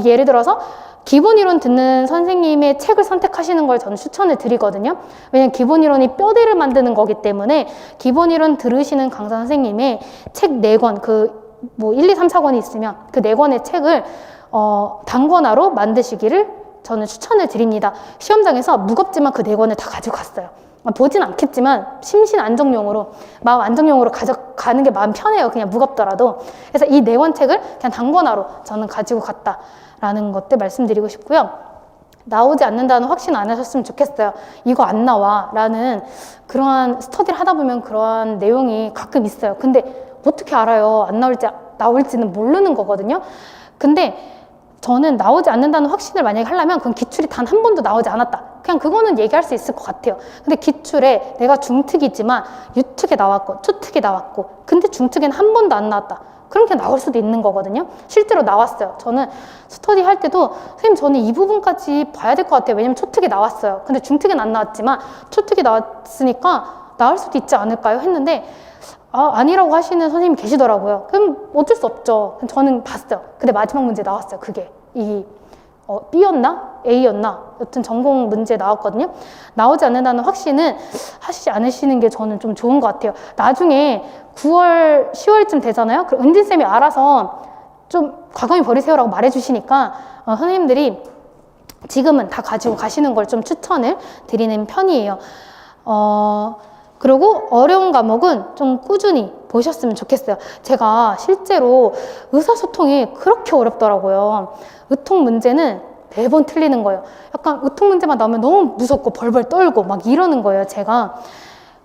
예를 들어서 기본 이론 듣는 선생님의 책을 선택하시는 걸 저는 추천을 드리거든요. 왜냐면 기본 이론이 뼈대를 만드는 거기 때문에 기본 이론 들으시는 강사 선생님의 책 4권, 뭐 1, 2, 3, 4권이 있으면 그 4권의 책을 단권화로 만드시기를 저는 추천을 드립니다. 시험장에서 무겁지만 그 4권을 다 가지고 갔어요. 보진 않겠지만 심신 안정용으로, 마음 안정용으로 가져가는 게 마음 편해요. 그냥 무겁더라도. 그래서 이 4권 책을 그냥 단권화로 저는 가지고 갔다라는 것들 말씀드리고 싶고요. 나오지 않는다는 확신 안 하셨으면 좋겠어요. 이거 안 나와 라는 그러한 스터디를 하다 보면 그러한 내용이 가끔 있어요. 근데 어떻게 알아요? 안 나올지는 모르는 거거든요. 근데 저는 나오지 않는다는 확신을 만약에 하려면 그건 기출이 단 한 번도 나오지 않았다. 그냥 그거는 얘기할 수 있을 것 같아요. 근데 기출에 내가 중특이지만 유특에 나왔고 추특에 나왔고, 근데 중특에는 한 번도 안 나왔다. 그렇게 나올 수도 있는 거거든요. 실제로 나왔어요. 저는 스터디 할 때도 선생님 저는 이 부분까지 봐야 될 것 같아요. 왜냐면 초특이 나왔어요. 근데 중특은 안 나왔지만 초특이 나왔으니까 나올 수도 있지 않을까요? 했는데 아니라고 하시는 선생님이 계시더라고요. 그럼 어쩔 수 없죠. 저는 봤어요. 근데 마지막 문제 나왔어요. 그게 B였나? A였나? 여튼 전공 문제 나왔거든요. 나오지 않는다는 확신은 하시지 않으시는 게 저는 좀 좋은 것 같아요. 나중에 9월, 10월쯤 되잖아요. 그럼 은진쌤이 알아서 좀 과감히 버리세요라고 말해주시니까 선생님들이 지금은 다 가지고 가시는 걸 좀 추천을 드리는 편이에요. 그리고 어려운 과목은 좀 꾸준히 보셨으면 좋겠어요. 제가 실제로 의사소통이 그렇게 어렵더라고요. 의통 문제는 매번 틀리는 거예요. 약간 의통 문제만 나오면 너무 무섭고 벌벌 떨고 막 이러는 거예요, 제가.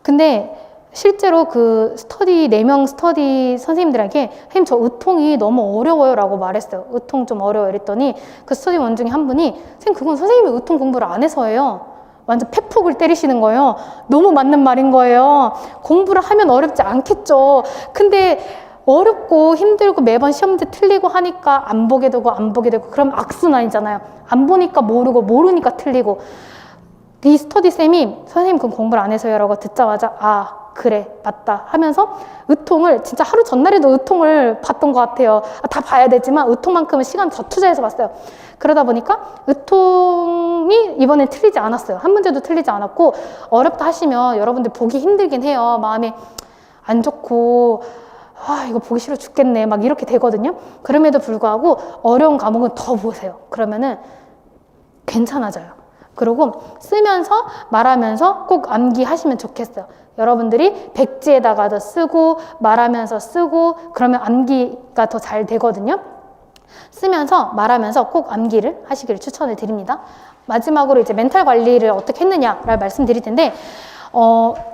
근데 실제로 그 스터디, 4명 스터디 선생님들에게 선생님 저 의통이 너무 어려워요 라고 말했어요. 의통 좀 어려워요 이랬더니 그 스터디원 중에 한 분이 선생님 그건 선생님이 의통 공부를 안 해서예요. 완전 팩폭을 때리시는 거예요. 너무 맞는 말인 거예요. 공부를 하면 어렵지 않겠죠. 근데 어렵고 힘들고 매번 시험 문제 틀리고 하니까 안 보게 되고 그럼 악순환이잖아요. 안 보니까 모르고 모르니까 틀리고. 이 스터디 쌤이 선생님 그건 공부를 안 해서요 라고 듣자마자 그래 맞다 하면서 의통을 진짜 하루 전날에도 의통을 봤던 것 같아요. 다 봐야 되지만 의통만큼은 시간 더 투자해서 봤어요. 그러다 보니까 의통이 이번엔 틀리지 않았어요. 한 문제도 틀리지 않았고 어렵다 하시면 여러분들 보기 힘들긴 해요. 마음이 안 좋고 이거 보기 싫어 죽겠네 막 이렇게 되거든요. 그럼에도 불구하고 어려운 과목은 더 보세요. 그러면은 괜찮아져요. 그리고 쓰면서 말하면서 꼭 암기하시면 좋겠어요. 여러분들이 백지에다가도 쓰고 말하면서 쓰고 그러면 암기가 더 잘 되거든요. 쓰면서 말하면서 꼭 암기를 하시기를 추천을 드립니다. 마지막으로 이제 멘탈 관리를 어떻게 했느냐를 말씀드릴 텐데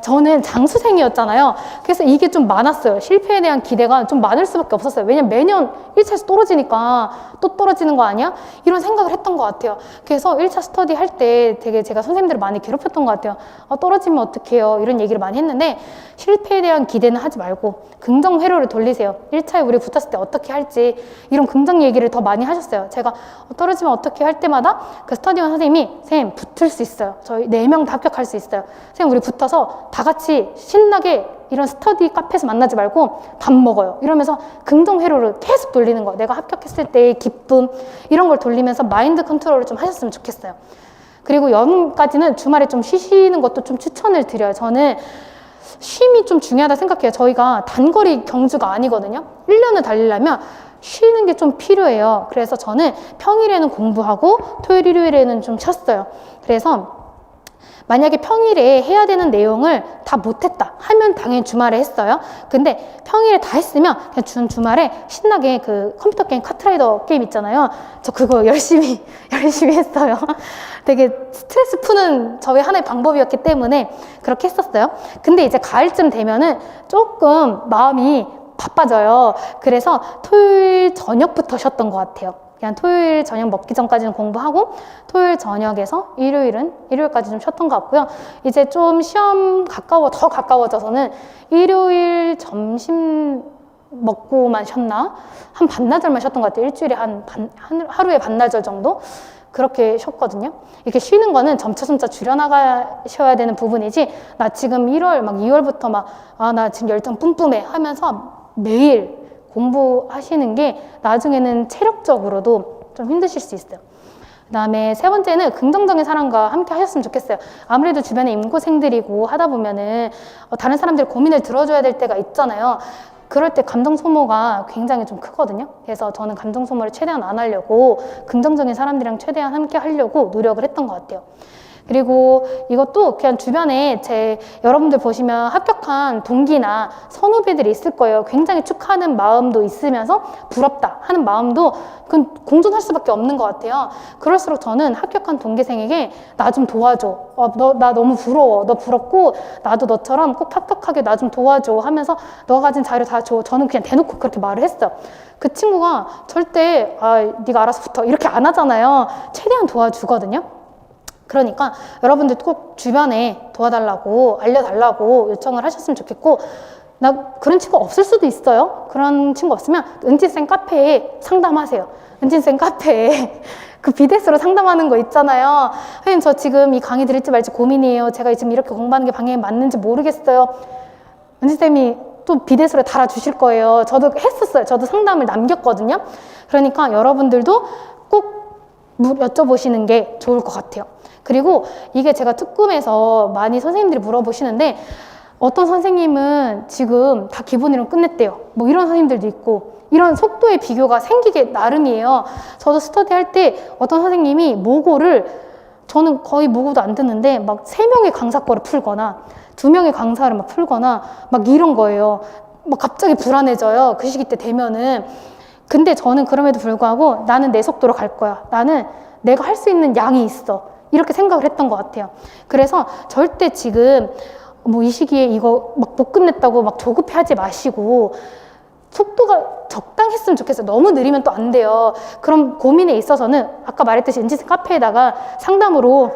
저는 장수생이었잖아요. 그래서 이게 좀 많았어요. 실패에 대한 기대가 좀 많을 수밖에 없었어요. 왜냐면 매년 1차에서 떨어지니까 또 떨어지는 거 아니야? 이런 생각을 했던 것 같아요. 그래서 1차 스터디 할 때 되게 제가 선생님들을 많이 괴롭혔던 것 같아요. 떨어지면 어떡해요? 이런 얘기를 많이 했는데 실패에 대한 기대는 하지 말고 긍정 회로를 돌리세요. 1차에 우리 붙었을 때 어떻게 할지 이런 긍정 얘기를 더 많이 하셨어요. 제가 떨어지면 어떻게 할 때마다 그 스터디원 선생님이 선생님 붙을 수 있어요. 저희 4명 다 합격할 수 있어요. 선생님 우리 붙어서 다 같이 신나게 이런 스터디 카페에서 만나지 말고 밥 먹어요. 이러면서 긍정 회로를 계속 돌리는 거예요. 내가 합격했을 때의 기쁨 이런 걸 돌리면서 마인드 컨트롤을 좀 하셨으면 좋겠어요. 그리고 여름까지는 주말에 좀 쉬시는 것도 좀 추천을 드려요. 저는 쉼이 좀 중요하다 생각해요. 저희가 단거리 경주가 아니거든요. 1년을 달리려면 쉬는 게 좀 필요해요. 그래서 저는 평일에는 공부하고 토요일, 일요일에는 좀 쉬었어요. 그래서 만약에 평일에 해야 되는 내용을 다 못했다 하면 당연히 주말에 했어요. 근데 평일에 다 했으면 그냥 주말에 신나게 그 컴퓨터 게임 카트라이더 게임 있잖아요. 저 그거 열심히 했어요. 되게 스트레스 푸는 저의 하나의 방법이었기 때문에 그렇게 했었어요. 근데 이제 가을쯤 되면은 조금 마음이 바빠져요. 그래서 토요일 저녁부터 쉬었던 것 같아요. 그냥 토요일 저녁 먹기 전까지는 공부하고 토요일 저녁에서 일요일까지 좀 쉬었던 것 같고요. 이제 좀 시험 더 가까워져서는 일요일 점심 먹고만 쉬었나? 한 반나절만 쉬었던 것 같아요. 일주일에 하루에 반나절 정도? 그렇게 쉬었거든요. 이렇게 쉬는 거는 점차 줄여나가셔야 되는 부분이지 나 지금 1월 막 2월부터 나 지금 열정 뿜뿜해 하면서 매일 공부하시는 게 나중에는 체력적으로도 좀 힘드실 수 있어요. 그 다음에 3번째는 긍정적인 사람과 함께 하셨으면 좋겠어요. 아무래도 주변에 임고생들이고 하다 보면은 다른 사람들 고민을 들어줘야 될 때가 있잖아요. 그럴 때 감정 소모가 굉장히 좀 크거든요. 그래서 저는 감정 소모를 최대한 안 하려고 긍정적인 사람들이랑 최대한 함께 하려고 노력을 했던 것 같아요. 그리고 이것도 그냥 주변에 여러분들 보시면 합격한 동기나 선후배들이 있을 거예요. 굉장히 축하하는 마음도 있으면서 부럽다 하는 마음도 그건 공존할 수밖에 없는 것 같아요. 그럴수록 저는 합격한 동기생에게 나 좀 도와줘. 나 너무 부러워. 너 부럽고 나도 너처럼 꼭 합격하게 나 좀 도와줘 하면서 너가 가진 자료 다 줘. 저는 그냥 대놓고 그렇게 말을 했어요. 그 친구가 절대 네가 알아서 붙어 이렇게 안 하잖아요. 최대한 도와주거든요. 그러니까 여러분들 꼭 주변에 도와달라고 알려달라고 요청을 하셨으면 좋겠고 나 그런 친구 없을 수도 있어요. 그런 친구 없으면 은지쌤 카페에 상담하세요. 은지쌤 카페에 그 비대스로 상담하는 거 있잖아요. 선생님 저 지금 이 강의 들을지 말지 고민이에요. 제가 지금 이렇게 공부하는 게 방향이 맞는지 모르겠어요. 은지쌤이 또 비대스로 달아주실 거예요. 저도 했었어요. 저도 상담을 남겼거든요. 그러니까 여러분들도 꼭 여쭤보시는 게 좋을 것 같아요. 그리고 이게 제가 특금에서 많이 선생님들이 물어보시는데 어떤 선생님은 지금 다 기본 이론 끝냈대요. 뭐 이런 선생님들도 있고 이런 속도의 비교가 생기게 나름이에요. 저도 스터디 할 때 어떤 선생님이 모고를 저는 거의 모고도 안 듣는데 막 3명의 강사 거를 풀거나 2명의 강사를 막 풀거나 막 이런 거예요. 막 갑자기 불안해져요. 그 시기 때 되면은. 근데 저는 그럼에도 불구하고 나는 내 속도로 갈 거야. 나는 내가 할 수 있는 양이 있어. 이렇게 생각을 했던 것 같아요. 그래서 절대 지금 뭐 이 시기에 이거 막 못 끝냈다고 막 조급해 하지 마시고 속도가 적당했으면 좋겠어요. 너무 느리면 또 안 돼요. 그럼 고민에 있어서는 아까 말했듯이 은지쌤 카페에다가 상담으로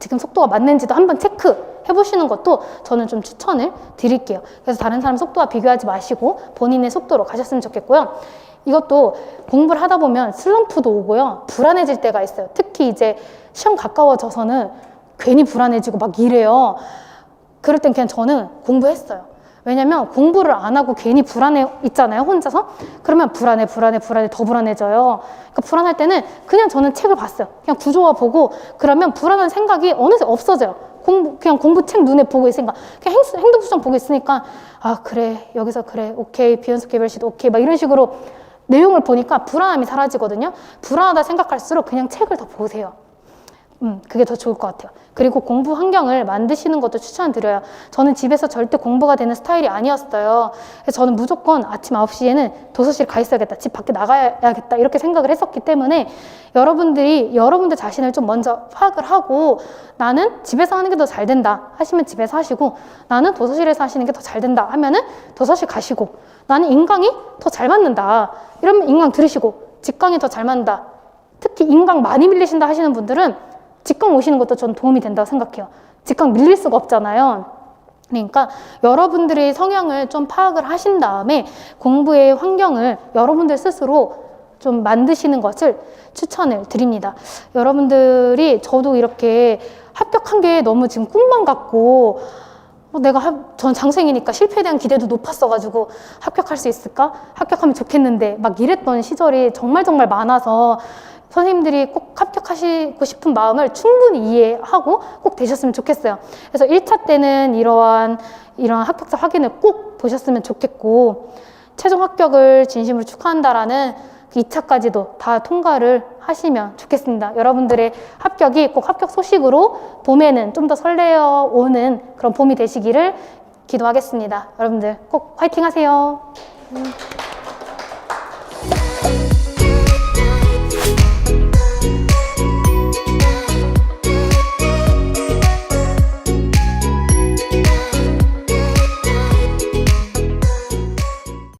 지금 속도가 맞는지도 한번 체크해 보시는 것도 저는 좀 추천을 드릴게요. 그래서 다른 사람 속도와 비교하지 마시고 본인의 속도로 가셨으면 좋겠고요. 이것도 공부를 하다 보면 슬럼프도 오고요. 불안해질 때가 있어요. 특히 이제 시험 가까워져서는 괜히 불안해지고 막 이래요. 그럴 땐 그냥 저는 공부했어요. 왜냐면 공부를 안 하고 괜히 불안해 있잖아요, 혼자서. 그러면 불안해 더 불안해져요. 그러니까 불안할 때는 그냥 저는 책을 봤어요. 그냥 구조화 보고 그러면 불안한 생각이 어느새 없어져요. 그냥 공부책 눈에 보고 있으니까 그냥 행동수정 보고 있으니까 아 그래 여기서 그래 오케이 비연속 개별시도 오케이 막 이런 식으로 내용을 보니까 불안함이 사라지거든요. 불안하다 생각할수록 그냥 책을 더 보세요. 그게 더 좋을 것 같아요. 그리고 공부 환경을 만드시는 것도 추천드려요. 저는 집에서 절대 공부가 되는 스타일이 아니었어요. 그래서 저는 무조건 아침 9시에는 도서실 가 있어야겠다. 집 밖에 나가야겠다. 이렇게 생각을 했었기 때문에 여러분들이 여러분들 자신을 좀 먼저 파악을 하고 나는 집에서 하는 게 더 잘 된다 하시면 집에서 하시고 나는 도서실에서 하시는 게 더 잘 된다 하면은 도서실 가시고 나는 인강이 더 잘 맞는다. 이러면 인강 들으시고 직강이 더 잘 맞는다. 특히 인강 많이 밀리신다 하시는 분들은 직강 오시는 것도 전 도움이 된다고 생각해요. 직강 밀릴 수가 없잖아요. 그러니까 여러분들의 성향을 좀 파악을 하신 다음에 공부의 환경을 여러분들 스스로 좀 만드시는 것을 추천을 드립니다. 여러분들이 저도 이렇게 합격한 게 너무 지금 꿈만 같고 전 장생이니까 실패에 대한 기대도 높았어가지고 합격할 수 있을까? 합격하면 좋겠는데 막 이랬던 시절이 정말 많아서 선생님들이 꼭 합격하시고 싶은 마음을 충분히 이해하고 꼭 되셨으면 좋겠어요. 그래서 1차 때는 이러한 합격자 확인을 꼭 보셨으면 좋겠고 최종 합격을 진심으로 축하한다라는 2차까지도 다 통과를 하시면 좋겠습니다. 여러분들의 합격이 꼭 합격 소식으로 봄에는 좀 더 설레어 오는 그런 봄이 되시기를 기도하겠습니다. 여러분들 꼭 화이팅 하세요.